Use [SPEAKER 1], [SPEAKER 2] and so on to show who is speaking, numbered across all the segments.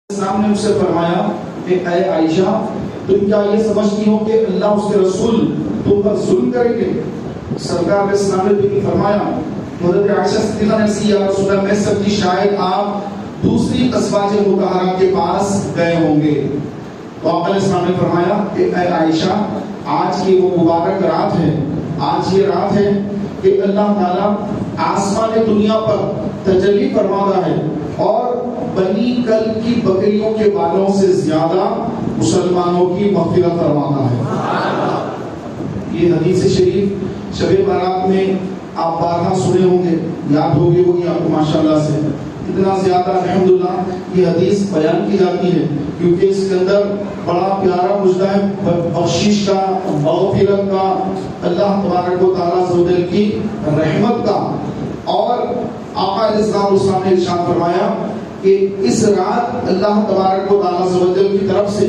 [SPEAKER 1] السلام نے مجھ سے فرمایا کہ اے عائشہ تم کیا یہ سمجھتی ہو کہ اللہ اس کے رسول تم پر ظلم کریں گے؟ سرکار علیہ السلام نے بھی فرمایا، حضرت عائشہ صدیقہ نے کہا یا رسول اللہ میں سمجھی شاید آپ دوسری ازواج مطہرات کے پاس گئے ہوں گے۔ تو آپ علیہ السلام نے فرمایا کہ اے عائشہ آج کی وہ مبارک رات ہے، آج یہ رات ہے کہ اللہ تعالیٰ آسمان دنیا پر تجلی فرماتا ہے اور بنی کل کی بکریوں کے بالوں سے زیادہ مسلمانوں کی مغفرت فرماتا ہے۔ یہ حدیث شریف شب برات میں آپ بارہا سنے ہوں گے، یاد ہوگی آپ کو ماشاءاللہ سے۔ اتنا زیادہ الحمدللہ یہ حدیث بیان کی جاتی ہے کیونکہ اس کے اندر بڑا پیارا مجدہ ہے بخشش کا، مغفرت کا، اللہ تبارک و تعالیٰ عزوجل کی رحمت کا۔ اور آقا علیہ السلام نے ارشاد فرمایا کہ اس رات اللہ تبارک و تعالیٰ عزوجل کی طرف سے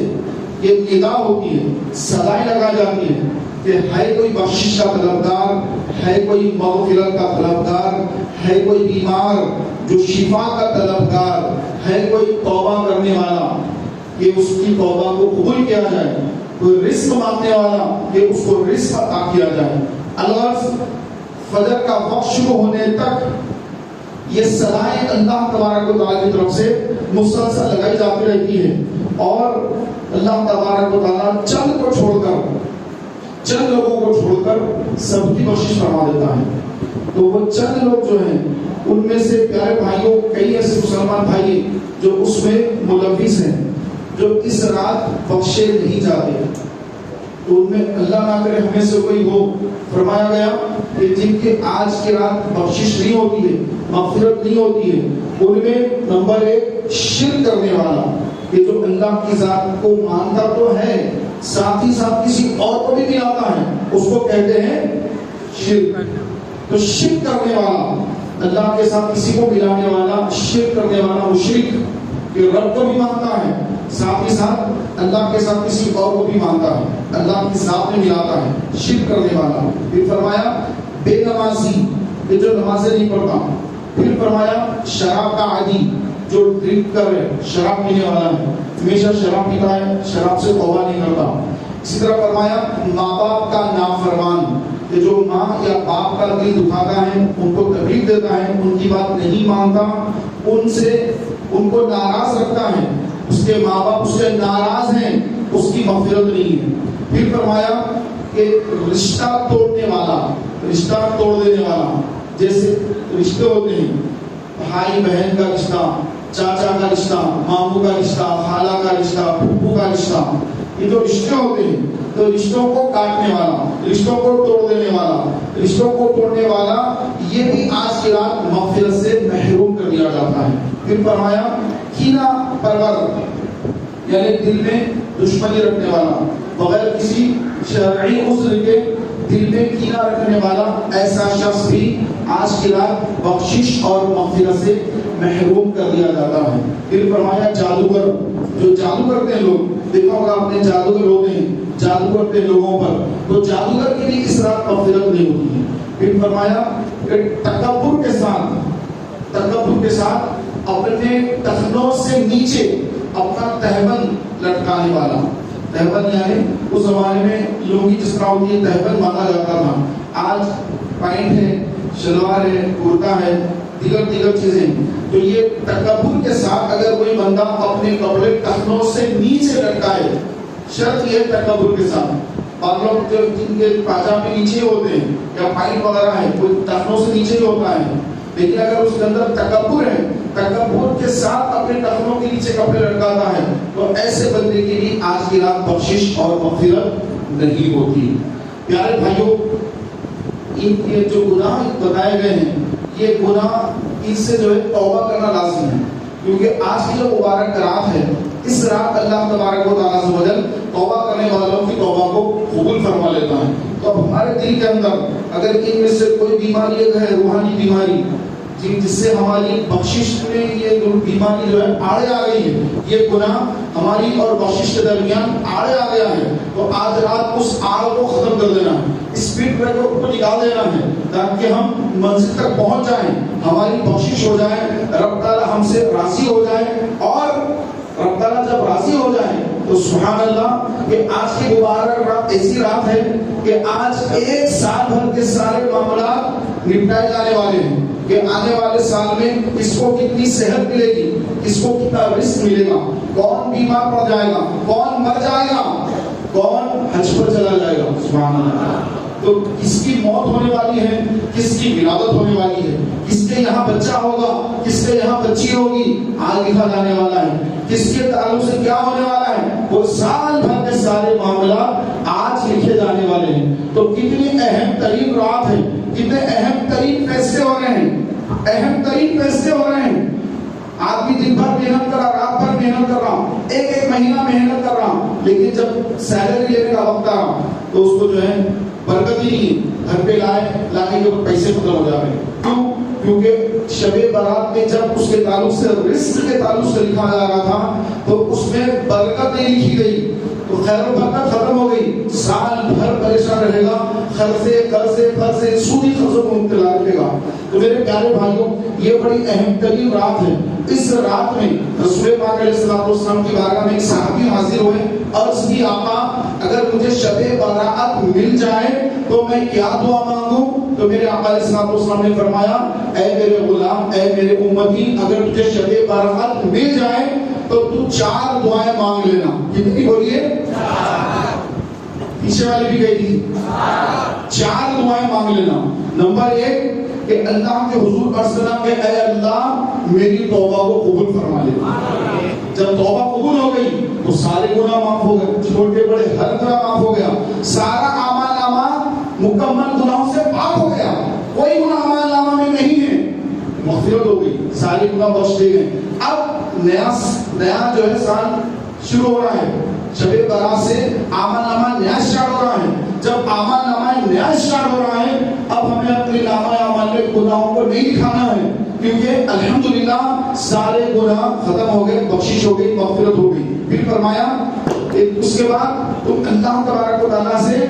[SPEAKER 1] یہ ندا ہوتی ہے، صدائیں لگائی جاتی ہیں کہ ہے کوئی بخشش کا طلبگار، ہے کوئی مغفرت کا طلبگار، ہے کوئی بیمار جو شفا کا طلبگار، ہے کوئی توبہ کرنے والا کہ اس کی توبہ کو قبول کیا جائے، کوئی رزق مانگنے والا کہ اس کو رزق عطا کیا جائے۔ الغرض فجر کا وقت شروع ہونے تک یہ صدائیں اللہ تبارک و تعالیٰ کی طرف سے مسلسل لگائی جاتی رہتی ہے اور اللہ تبارک و تعالیٰ چند کو چھوڑ کر، چند لوگوں کو چھوڑ کر سب کی بخشش فرما دیتا ہے۔ تو وہ چند لوگ جو ہیں ان میں سے پیارے بھائیوں کئی ایسے مسلمان بھائی جو اس میں ملوث ہیں، جو اس رات بخشے نہیں جاتے، تو ان میں اللہ نہ کرے ہمیں سے کوئی ہو۔ فرمایا گیا کہ جن کے آج کی رات بخشش نہیں ہوتی ہے، مغفرت نہیں ہوتی ہے، ان میں نمبر 1 شرک کرنے والا، کہ جو اللہ کی ذات کو مانتا تو ہے ساتھ ہی ساتھ کسی اور کو بھی ملاتا ہے، اس کو کہتے ہیں شرک۔ تو شرک کرنے والا، اللہ کے ساتھ کسی کو ملانے والا، شرک کرنے والا مشرک، کہ رب کو بھی مانتا ہے ساتھ ہی ساتھ اللہ کے ساتھ کسی اور کو بھی مانتا ہے، اللہ کی ذات میں ملاتا ہے، شرک کرنے والا۔ پھر فرمایا بے نمازی، کہ جو نمازیں نہیں پڑھتا۔ پھر فرمایا شراب کا عادی، جو ڈرنک کر رہے، شراب پینے والا ہے، ہمیشہ شراب پیتا ہے، شراب سے توبہ نہیں کرتا۔ اسی طرح فرمایا ماں باپ کا نافرمان، کہ جو ماں یا باپ کا دل دکھاتا ہے، ان کو تکلیف دیتا ہے، ان کی بات نہیں مانتا، ان سے ان کو ناراض رکھتا ہے، اس کے ماں باپ اس سے ناراض ہیں، اس کی مغفرت نہیں ہے۔ پھر فرمایا کہ رشتہ توڑنے والا، رشتہ توڑ دینے والا، جیسے رشتے ہوتے ہیں بھائی بہن کا رشتہ، چاچا کا رشتہ، ماموں کا رشتہ، خالہ کا رشتہ، پھوپھو کا رشتہ، یہ جو رشتے ہوتے ہیں تو رشتوں کو کاٹنے والا، رشتوں کو توڑ دینے والا، رشتوں کو توڑنے والا، یہ بھی آج کی رات مغفرت سے محروم کر دیا جاتا ہے۔ پھر فرمایا کینہ پرور، یعنی دل میں دشمنی رکھنے والا، بغیر کسی شرعی عذر کے دل میں کینہ رکھنے والا، ایسا شخص بھی آج کی رات بخشش اور مغفرت سے محروم کر دیا جاتا ہے۔ پھر فرمایا جادوگر، جو جادو کرتے ہیں لوگ، دیکھا ہوگا آپ نے جادوگر ہوتے ہیں، جادو کرتے ہیں لوگوں پر، تو جادوگر کی بھی اس رات مغفرت نہیں ہوتی ہے۔ پھر فرمایا کہ تکبر کے ساتھ اپنے ٹخنوں سے نیچے اپنا تہبند لٹکانے والا، تہبند یعنی اس زمانے میں لوگی جس طرح ہوتی ہے تہبند باندھا جاتا تھا، آج پینٹ ہے، شلوار ہے، کرتا ہے، دیگر چیزیں۔ تو یہ تکبر کے ساتھ اگر کوئی بندہ اپنے کپڑے ٹخنوں سے نیچے لٹکائے، شرط یہ تکبر کے ساتھ، بعض لوگ جن کے پاجامے نیچے ہوتے ہیں یا پینٹ وغیرہ ہے کوئی ٹخنوں سے نیچے ہی ہوتا ہے، لیکن اگر اس کے اندر تکبر ہے، تکبر کے ساتھ اپنے ٹخنوں کے نیچے کپڑے لٹکاتا ہے، تو ایسے بندے کے لیے آج کی رات بخشش اور مغفرت نہیں ہوتی۔ پیارے بھائیوں، ان کے جو گناہ بتائے گئے ہیں، یہ گناہ ان سے جو ہے توبہ کرنا لازم ہے، کیونکہ آج کی جو مبارک رات ہے، اس رات اللہ تبارک و تعالیٰ عز و جل توبہ کرنے والوں کی توبہ کو قبول فرما لیتا ہے۔ تو اب ہمارے دل کے اندر اگر ان میں سے کوئی بیماری ہے، روحانی بیماری، جس سے ہماری بخشش میں یہ بیماری جو ہے آڑے آ گئی ہے، یہ گناہ ہماری اور بخشش کے درمیان آڑے آ گیا ہے، تو آج رات اس آڑ کو ختم کر دینا ہے، اسپیڈ بریکر کو نکال دینا ہے، تاکہ ہم منزل تک پہنچ جائیں، ہماری بخشش ہو جائے، رب تعالیٰ ہم سے راضی ہو جائے اور رب تو سبحان اللہ کہ آج کی مبارک رات ایسی رات ہے کہ آج ایک سال بھر کے سارے معاملات نپٹائے جانے والے ہیں کہ آنے والے سال میں کس کو کتنی صحت ملے گی، کس کو کتنا رزق ملے گا، کون بیمار پڑ جائے گا، کون مر جائے گا، کون حج پر چلا جائے گا، سبحان اللہ۔ تو کس کی موت ہونے والی ہے، کس کی ولادت ہونے والی ہے، کس کے یہاں بچہ ہوگا، کس کے یہاں بچی ہوگی، آج لکھا جانے والا ہے، کس کے تعلق سے کیا ہونے والا ہے، وہ سال بھر کے سارے معاملات آج لکھے جانے والے ہیں۔ تو کتنی اہم ترین رات ہے، کتنے اہم ترین فیصلے ہو رہے ہیں، اہم ترین فیصلے ہو رہے ہیں۔ آدمی دن بھر محنت کر رہا، رات بھر محنت کر رہا، ایک مہینہ محنت کر رہا، لیکن جب سیلری لینے کا وقت آ رہا تو اس کو جو ہے برکت ہی نہیں، گھر پہ لانے کے پیسے ختم ہو جا رہے ہیں۔ کیوں؟ کیونکہ شب برات میں جب اس کے تعلق سے رزق کے تعلق سے لکھا جا رہا تھا تو اس میں برکت نہیں لکھی گئی، تو خیر و برکت ختم ہو گئی، سال بھر پریشان رہے گا، قرضے سودی قرضوں کو مبتلا رہے گا۔ تو میرے پیارے بھائیوں، یہ بڑی اہم ترین رات ہے۔ اس رات میں رسول پاک علیہ السلام کی بارگاہ میں ایک صحابی حاضر ہوئے، عرض کی آقا اگر مجھے شب برات مل جائے تو میں کیا دعا مانگوں؟ تو میرے آقا علیہ السلام نے فرمایا اے میرے غلام، اے میرے امتی، اگر تجھے شب برات مل جائے تو تو 4 دعائیں مانگ لینا۔ کتنی بولیے؟ پیچھے والی بھی گئی تھی، 4 دعائیں مانگ لینا۔ نمبر 1 کہ اللہ کے حضور عرض کرنا کہ اے اللہ میری توبہ کو قبول فرما لے۔ جب توبہ قبول ہو گئی تو سارے گناہ معاف ہو گئے، چھوٹے بڑے ہر گناہ معاف ہو گیا، سارا اعمال نامہ مکمل گناہوں سے پاک ہو گیا، کوئی گناہ اعمال نامہ میں نہیں ہے، مغفرت ہو گئی، سارے گناہ بخش دیے گئے۔ اب نیا جو ہے سال شروع ہو رہا ہے، شب برات سے اعمال نامہ نیا اسٹارٹ ہو رہا ہے۔ جب اعمال نامہ نیا اسٹارٹ ہو رہا ہے، اب ہمیں اپنے نامہ اعمال میں گناہوں کو نہیں دکھانا ہے، کیونکہ الحمدللہ سارے گناہ ختم ہو گئے، بخشش ہو گئی، مغفرت ہو گئی۔ پھر فرمایا کہ اس کے بعد تم اللہ تبارک و تعالیٰ سے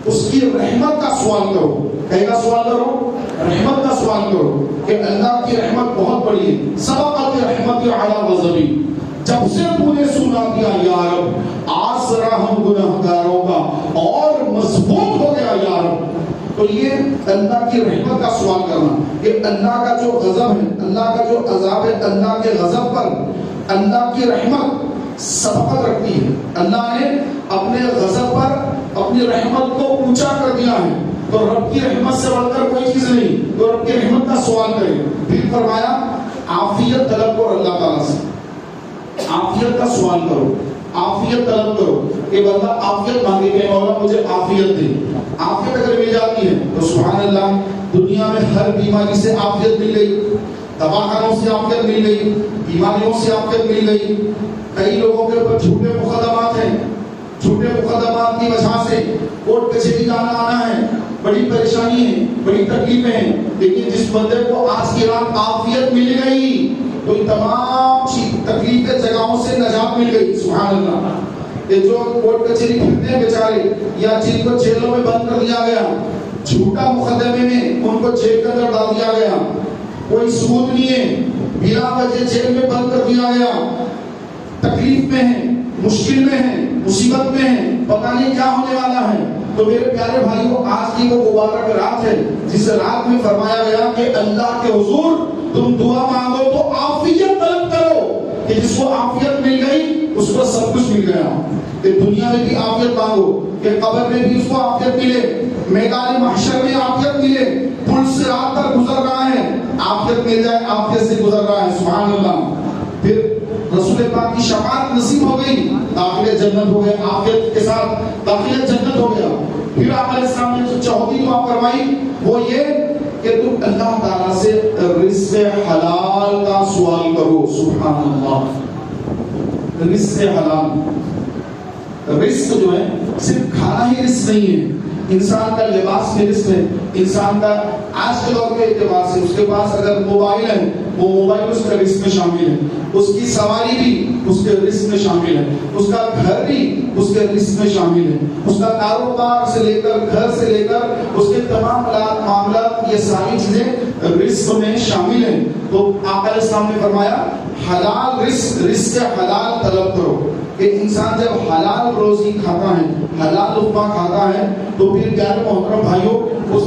[SPEAKER 1] اس کی رحمت کا سوال کرو۔ کیا کا سوال کرو؟ رحمت کا سوال کرو کہ اللہ کی رحمت بہت بڑی ہے۔ سبقت رحمت علی غضبی، جب سے تو نے سنا دیا یا رب آسرا ہم گناہگاروں کا اور مضبوط ہو گیا یا رب۔ تو یہ اللہ کی رحمت کا سوال کرنا کہ اللہ کا جو غضب ہے، اللہ کا جو عذاب ہے، اللہ کے غضب پر اللہ کی رحمت سبقت رکھتی ہے۔ اللہ نے اپنے غضب پر اپنی رحمت کو اونچا کر دیا ہے، تو رب کی رحمت سے بڑھ کر کوئی چیز نہیں، تو رب کی رحمت کا سوال کرے۔ پھر فرمایا عافیت طلب کرو اللہ تعالیٰ سے، عافیت کا سوال کرو، عافیت طلب کرو کہ بندہ عافیت مانگے کہ مولا مجھے عافیت دے۔ عافیت اگر مل جاتی ہے تو سبحان اللہ، دنیا میں ہر بیماری سے عافیت مل گئی، دواخانوں سے عافیت مل گئی، بیماریوں سے عافیت مل گئی۔ کئی لوگوں کے اوپر جھوٹے مقدمات ہیں، جھوٹے مقدمات کی وجہ سے کورٹ کچہری جانا آنا ہے، بڑی پریشانی ہے، بڑی تکلیفیں ہیں، لیکن جس بندے کو آج کی رات عافیت مل گئی تو تمام تکلیفیں جگہوں سے نجات مل گئی۔ سبحان اللہ۔ یہ جو کورٹ کچہری پھرتے ہیں بیچارے، یا جن کو جیلوں میں بند کر دیا گیا، جھوٹا مقدمے میں ان کو جیل کے اندر ڈال دیا گیا، کوئی ثبوت نہیں ہے، بلا وجہ جیل میں بند کر دیا گیا، تکلیف میں ہیں، مشکل میں ہیں، مصیبت میں ہیں، پتہ نہیں کیا ہونے والا ہے۔ تو میرے پیارے بھائیوں، آج کی وہ مبارک رات ہے جس رات میں فرمایا گیا کہ اللہ کے حضور تم دعا مانگو تو عافیت طلب کرو، کہ جس کو عافیت مل گئی اس کو سب کچھ مل گیا۔ کہ دنیا میں بھی عافیت مانگو، کہ قبر میں بھی اس کو عافیت ملے، میدان محشر میں عافیت ملے، پل سے رات پر گزر رہا ہے عافیت مل جائے، عافیت سے گزر رہا ہے۔ سبحان اللہ۔ پھر رسول پاک کی شفاعت نصیب ہو گئی، داخل جنت ہو گئے، عافیت کے ساتھ داخل جنت ہو گیا۔ پھر آپ علیہ السلام نے جو چوتھی دعا فرمائی وہ یہ کہ تم اللہ تعالیٰ سے رزق حلال کا سوال کرو۔ سبحان اللہ۔ رزق حلال، رزق جو ہے صرف کھانا ہی رزق نہیں ہے، انسان کا لباس بھی رزق ہے، انسان کا آج کے دور کے اعتبار سے اس کے پاس اگر موبائل ہے وہ موبائل اس کا رزق میں شامل ہے، اس کی سواری بھی اس کے رزق میں شامل ہے، اس کا گھر بھی اس کے رزق میں شامل ہے، اس کا کاروبار سے لے کر گھر سے لے کر اس کے تمام معاملات، یہ ساری چیزیں رزق میں شامل ہیں۔ تو آقا علیہ السلام نے فرمایا حلال رزق، رزق حلال طلب کرو۔ کہ انسان جب حلال روزی کھاتا ہے، حلال لقمہ کھاتا ہے، تو پھر پیارے محترم بھائیوں اس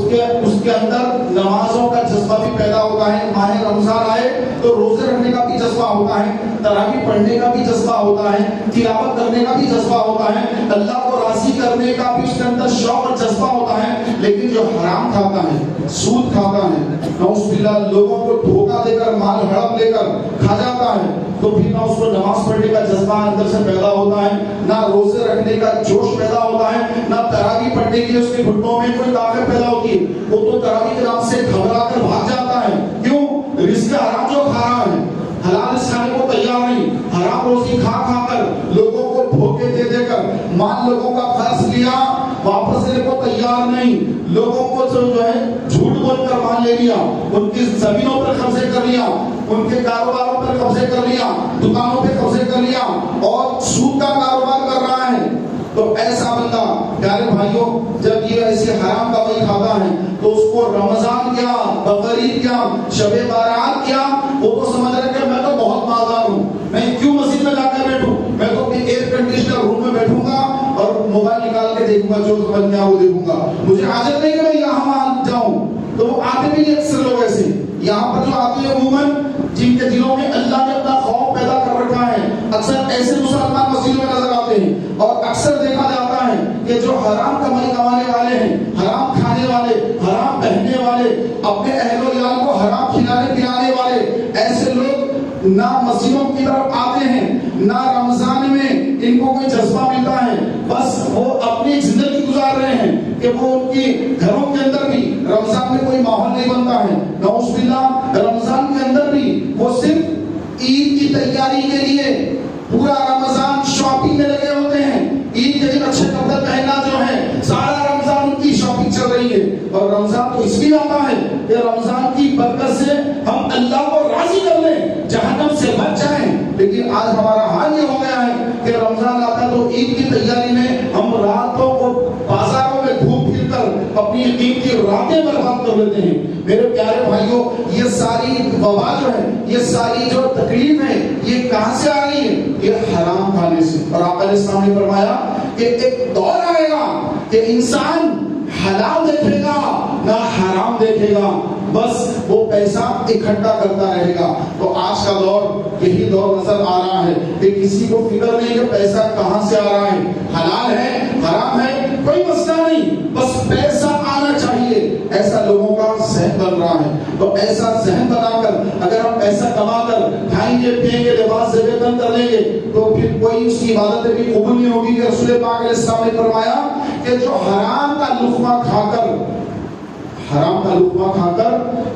[SPEAKER 1] کے اندر نمازوں کا جذبہ بھی پیدا ہوتا ہے. ماہ رمضان آئے تو روزے رکھنے کا بھی جذبہ ہوتا ہے، تراویح پڑھنے کا بھی جذبہ ہوتا ہے، تلاوت کرنے کا بھی جذبہ ہوتا ہے، اللہ کو راضی کرنے کا بھی اس کے اندر شوق اور جذبہ ہوتا ہے. لیکن جو حرام کھاتا ہے، سود کھاتا ہے، نعوذ باللہ لوگوں کو دھوکہ دے کر مال ہڑپ لے کر کھا جاتا ہے، تو پھر نہ اس کو نماز پڑھنے کا جذبہ اندر سے پیدا ہوتا ہے، نہ روزے رکھنے کا جوش پیدا ہوتا ہے، نہ تراویح پڑھنے کے لیے اس کے گھٹنوں میں کوئی طاقت پیدا ہوتی ہے. وہ تو تراویح کے نام سے گھبرا کر بھاگ جاتا ہے. کیوں؟ رزق حرام جو کھا رہا ہے، حلال کھانے کو تیار نہیں، حرام روزی کھا کھا کر لوگوں کو دھوکے دے دے کر مال لوگوں کا قرض لیا، واپس دینے کو تیار نہیں، لوگوں کو جو ہے جھوٹ بول کر مال لے لیا، ان کی زمینوں پر قبضے کر لیا، ان کے کاروباروں پر قبضے کر لیا، دکانوں پہ قبضے کر لیا اور سود کا کاروبار کر رہا ہے. تو ایسا بندہ پیارے بھائیوں جب یہ ایسی حرام کمائی کھاتا ہے تو اس کو رمضان کیا، بقرعید کیا، شب بارات کیا، وہ تو سمجھ رہے کہ میں تو بہت مالدار ہوں، میں کیوں مسجد میں جا کر بیٹھوں، میں تو اپنے ایئر کنڈیشنر روم میں بیٹھوں گا اور موبائل نکال کے دیکھوں گا، جو سمجھ میں وہ دیکھوں گا، مجھے حاجت نہیں کہ میں یہاں وہاں جاؤں. تو وہ آتے بھی نہیں اکثر لوگ ایسے یہاں پر جو آتے ہیں عموماً جن کے دلوں میں اللہ نے اپنا خوف پیدا کر رکھا ہے، اکثر ایسے مسلمان مسجدوں میں نظر آتے ہیں. اور اکثر دیکھا جاتا ہے کہ جو حرام کمائی کمانے والے ہیں، حرام کھانے والے، حرام پہننے والے، اپنے اہل و عیال کو حرام کھلانے پلانے والے، ایسے لوگ نہ مسجدوں کی طرف آتے ہیں، نہ رمضان میں ان کو کوئی جذبہ ملتا ہے، بس وہ اپنی زندگی گزار رہے ہیں کہ وہ ان کی گھروں کے اندر بھی رمضان میں کوئی ماحول نہیں بنتا ہے. نعوذ باللہ رمضان کے اندر بھی وہ صرف عید کی تیاری کے لیے پورا رمضان شاپنگ میں لگے ہوتے ہیں. عید کے دن اچھے کپڑے پہننا جو ہے سارا رمضان ان کی شاپنگ چل رہی ہے. اور رمضان تو اس لیے آتا ہے کہ رمضان کی برکت سے ہم اللہ کو راضی کر لیں، جہنم سے بچ جائیں. لیکن آج ہمارا حال یہ ہو گیا ہے کہ رمضان آتا ہے تو عید کی تیاری میں ہم راتوں کو بازاروں میں گھوم پھر کر اپنی عید کی راتیں برباد کر لیتے ہیں. میرے پیارے بھائیوں یہ ساری وبا جو ہے، یہ ساری جو تکلیف ہے، یہ کہاں سے آ رہی ہے؟ یہ حرام کھانے سے. اور آقا علیہ السلام نے فرمایا کہ ایک دور آئے گا کہ انسان حلال دیکھے گا نہ حرام دیکھے گا، بس وہ پیسہ اکٹھا کرتا رہے گا. تو آج کا دور یہی دور نظر آ رہا ہے کہ کسی کو فکر نہیں کہ پیسہ کہاں سے آ رہا ہے، حلال ہے حرام ہے کوئی مسئلہ نہیں، بس پیسہ آنا چاہیے. ایسا لوگوں کا ذہن بن رہا ہے. تو ایسا ذہن بنا کر اگر ہم پیسہ کما کر کھائیں گے پیئیں گے لباس زیب تن کر لیں گے تو پھر کوئی اس کی عبادت بھی قبول نہیں ہوگی. کہ رسول پاک علیہ السلام نے فرمایا کہ جو حرام کا لقمہ کھا کر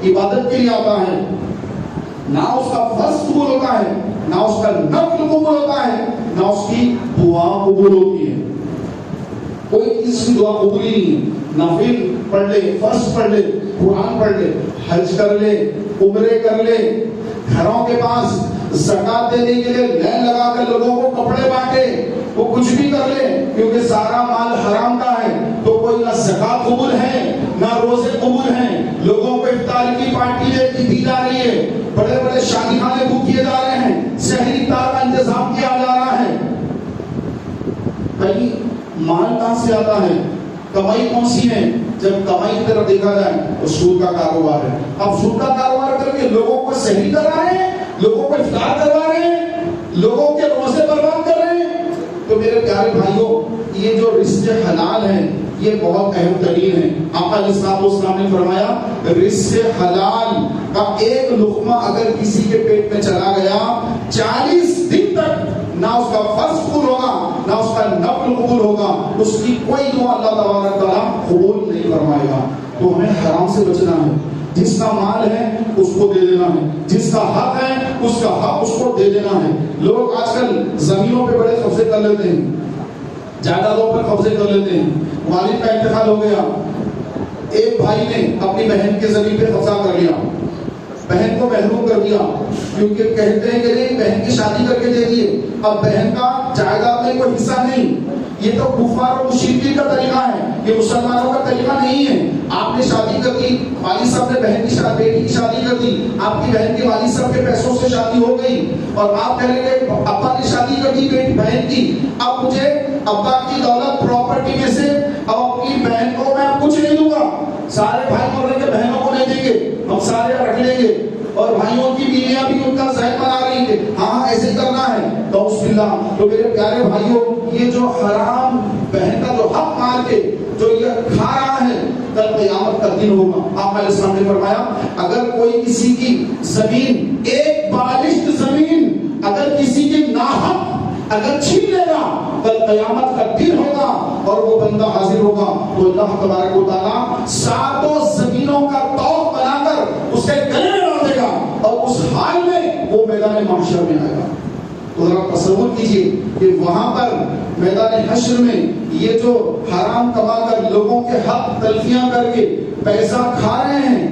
[SPEAKER 1] عبادت کے لیے آتا ہے، نہ اس کا فرض قبول ہوتا ہے، نہ اس کا نفل قبول ہوتا ہے، نہ اس کی دعا قبول ہوتی ہے. کوئی اس کی دعا قبول ہی نہیں ہے. نفل پڑھ لے، فرض پڑھ لے، قرآن پڑھ لے، حج کر لے، عمرے کر لے، گھروں کے پاس زکات دینے کے لیے لائن لگا کر لوگوں کو کپڑے بانٹے، وہ کچھ بھی کر لے کیونکہ سارا مال حرام کا ہے. تو کوئی نہ زکات قبول ہے نہ روزے قبول ہیں. لوگوں کو افطار کی پارٹی دی جا رہی ہے، بڑے بڑے شادی خانے بک کیے جا رہے ہیں، شہری افطار کا انتظام کیا جا رہا ہے. بھائی مال کہاں سے آتا ہے؟ کمائی کون سی ہے؟ جب کمائی کی طرف دیکھا جائے تو سود کا کاروبار ہے. اب سود کا کاروبار کر کے لوگوں کو شہری کرا رہے ہیں، لوگوں کو افطار کروا رہے ہیں، لوگوں کے روزے برباد کر رہے ہیں. تو میرے پیارے بھائیوں یہ جو رزق حلال ہے یہ بہت اہم ترین ہے. آقا علیہ السلام نے فرمایا رزق حلال کا ایک لقمہ اگر کسی کے پیٹ میں چلا گیا 40 دن تک نہ اس کا فرض قبول ہوگا نہ اس کا نفل قبول ہوگا، اس کی کوئی دعا اللہ تبارک تعالیٰ قبول نہیں فرمائے گا. تو ہمیں حرام سے بچنا ہے. جس کا مال ہے اس کو دے دینا ہے، جس کا حق ہے اس کا حق اس کو دے دینا ہے. لوگ آج کل زمینوں پہ بڑے قبضے کر لیتے ہیں، جائیدادوں پر قبضے کر لیتے ہیں. والد کا انتقال ہو گیا، ایک بھائی نے اپنی بہن کے زمین پہ قبضہ کر لیا، بہن کو محروم کر دیا کیونکہ کہتے ہیں کہ نہیں بہن کی شادی کر کے دے دیے. اب بہن کا جائیداد میں کوئی حصہ نہیں، یہ تو کفار اور مشرکین کا طریقہ ہے، یہ مسلمانوں کا طریقہ نہیں ہے۔ آپ نے شادی کر دی، والد صاحب نے بہن کی بیٹی کی شادی کر دی، آپ کی بہن کے والد صاحب کے پیسوں سے شادی ہو گئی، اور آپ کہہ رہے کہ ابا نے شادی کر دی بہن کی، اب مجھے ابا کی دولت پراپرٹی میں سے اب اپنی بہن کو میں کچھ نہیں دوں گا، سارے بھائی بول رہے کہ بہنوں کو نہیں دیں گے، ہم سارے رکھ لیں گے، اور بھائیوں کی بیویاں بھی ان کا ذہن بنا رہی ہیں ہاں ایسے کرنا ہے۔ تو بسم اللہ، تو میرے پیارے بھائیوں، یہ جو حرام بہن کا جو حق مار کے جو یہ کھا رہا ہے، کل قیامت کا دن ہوگا۔ آپ علیہ السلام نے فرمایا اگر کوئی کسی کی زمین، ایک بالشت زمین اگر کسی کی ناحق اگر چھین لے گا، کل قیامت کا دن ہوگا اور وہ بندہ حاضر ہوگا، تو اللہ تبارک و تعالیٰ ساتوں زمینوں کا طوق بنا کر اس کے گلے میں ڈال دے گا، اور اس حال میں وہ میدان محشر میں آئے گا۔ تو ذرا تصور کیجئے کہ وہاں پر میدان حشر میں یہ جو حرام کما کر لوگوں کے حق تلفیاں کر کے پیسہ کھا رہے ہیں،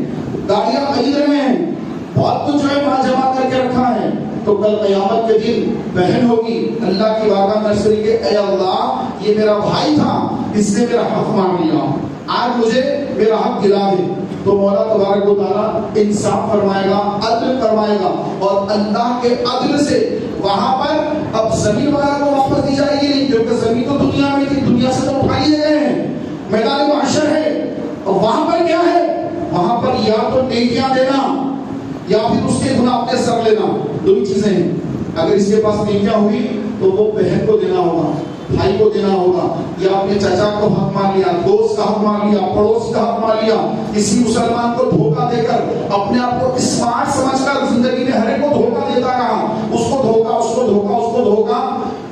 [SPEAKER 1] گاڑیاں خرید رہے ہیں، بہت کچھ جو ہے وہاں جمع کر کے رکھا ہے، تو کل قیامت کے دن بہن ہوگی اللہ کی بارگاہ میں عرض کرے گی اے اللہ یہ میرا بھائی تھا، اس نے میرا حق مانگ لیا، آج مجھے میرا حق دلا دے۔ تو مولا تبارک و تعالیٰ انصاف فرمائے گا، عدل فرمائے گا، اور اللہ کے عدل سے وہاں پر اب زمین وغیرہ کو واپس دی جائے گی، کیونکہ زمین تو دنیا میں تھی، دنیا سے تو اٹھائی گئے ہیں، میدان محشر ہے، اور وہاں پر کیا ہے؟ وہاں پر یا تو نیکیاں دینا یا پھر اس کے گناہ اپنے سر لینا، دو ہی چیزیں ہیں۔ اگر اس کے پاس نیکیاں ہوئی تو وہ بہن کو دینا ہوگا، بھائی کو دینا ہوگا، یا اپنے چچا کو حق مان لیا، دوست کا حق مان لیا، پڑوس کا حق مان لیا، کسی مسلمان کو دھوکہ دے کر اپنے آپ کو اسمارٹ سمجھ کر زندگی میں ہر ایک کو دھوکہ دیتا رہا، اس کو دھوکہ، اس کو دھوکہ، اس کو دھوکہ،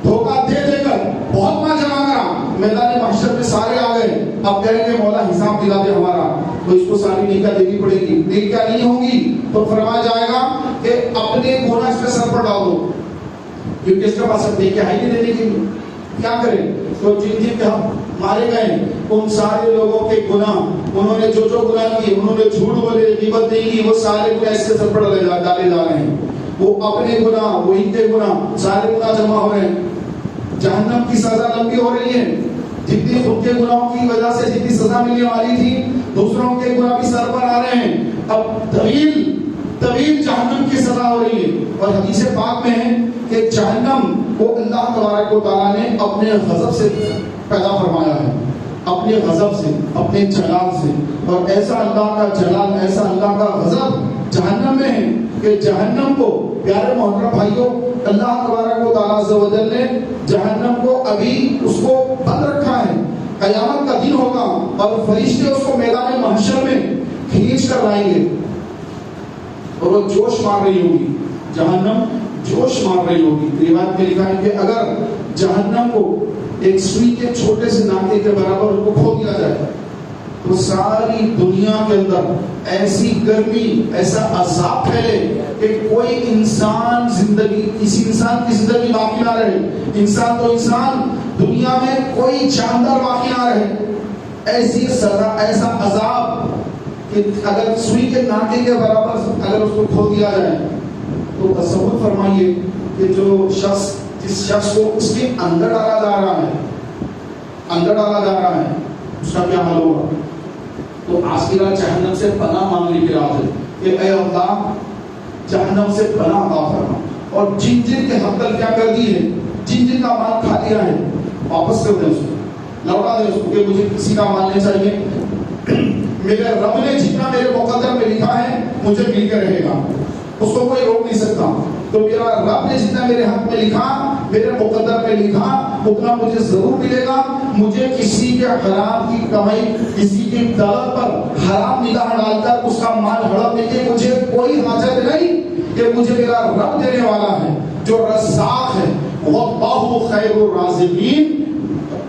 [SPEAKER 1] دھوکہ دے دے کر بہت مال جمع کرا، میدان محشر میں سارے آ گئے، اب کہیں گے مولا حساب دلا دے ہمارا، تو اس کو ساری نیکیاں دینی پڑے گی، نیکیاں نہیں ہوں گی تو فرمایا جائے گا کہ اپنے گناہ اس پہ سر پر ڈال دو، کیونکہ اس کے پاس اب نیکیاں ہی نہیں دینے کی، کیا کریں؟ تو جن جن کے ہم مارے گئے ان سارے لوگوں کے گناہ، انہوں نے جو گناہ کیے، انہوں نے جھوٹ بولے، غیبت نہیں کی، وہ سارے گناہ اس کے سر پر ڈالے جا رہے ہیں، وہ اپنے گناہ، وہ ان کے گناہ، سارے گناہ جمع ہو رہے ہیں، جہنم کی سزا لمبی ہو رہی ہے، جتنی خود کے گناہوں کی وجہ سے جتنی سزا ملنے والی تھی، دوسروں کے گناہ بھی سر پر آ رہے ہیں، اب طویل جہنم کی سزا ہو رہی ہے، اور حدیث پاک میں ہے کہ جہنم کو اللہ تبارک و تعالیٰ نے اپنے غضب سے پیدا فرمایا ہے، اپنے غضب سے، اپنے جلال سے، اور ایسا اللہ کا جلال، ایسا اللہ کا غضب جہنم میں ہے کہ جہنم کو، پیارے محترم بھائیوں، اللہ تبارک و تعالیٰ عز و جل نے جہنم کو ابھی اس کو بند رکھا ہے، قیامت کا دن ہوگا اور فرشتے اس کو میدان محشر میں کھینچ کر لائیں گے، اور وہ جوش مار رہی ہوگی، جہنم جوش مار رہی ہوگی۔ روایت میں لکھا ہے کہ اگر جہنم کو ایک سوئی کے چھوٹے سے ناکے کے برابر کو کھو دیا جائے تو ساری دنیا کے اندر ایسی گرمی، ایسا عذاب پھیلے کہ کوئی انسان زندگی، کسی انسان کی زندگی باقی نہ رہے، انسان تو انسان، دنیا میں کوئی جاندار باقی نہ رہے، ایسی سزا، ایسا عذاب کہ اگر سوئی کے ناکے کے برابر اگر اس کو کھو دیا جائے تو تصور فرمائیے کہ جو شخص، جس شخص کو اس کے اندر ڈالا جا رہا ہے اس کا کیا حال ہوگا؟ تو آج کی رات جہنم سے پناہ مانگنے کی رات ہے کہ اے اللہ جہنم سے پناہ عطا فرما، اور جن جن کے حق تلفیاں کر دی ہے، جن جن کا مال کھا لیا ہے، واپس کر دیں اس کو، لوٹا دیں اس کو، کہ مجھے کسی کا مال نہیں چاہیے، میرے رب نے جتنا میرے مقدر میں لکھا ہے مجھے مل کے رہے گا، اس کو کوئی روک نہیں سکتا، تو میرا رب نے جتنا میرے حق میں لکھا، میرے مقدر میں لکھا، اتنا مجھے ضرور ملے گا، مجھے کسی کے حرام کی کمائی، کسی کی دولت پر حرام نگاہ ڈال کر اس کا مال ہڑپنے کی مجھے کوئی حاجت نہیں، کہ مجھے میرا رب دینے والا ہے جو رزاق ہے، واللہ خیر الرازقین،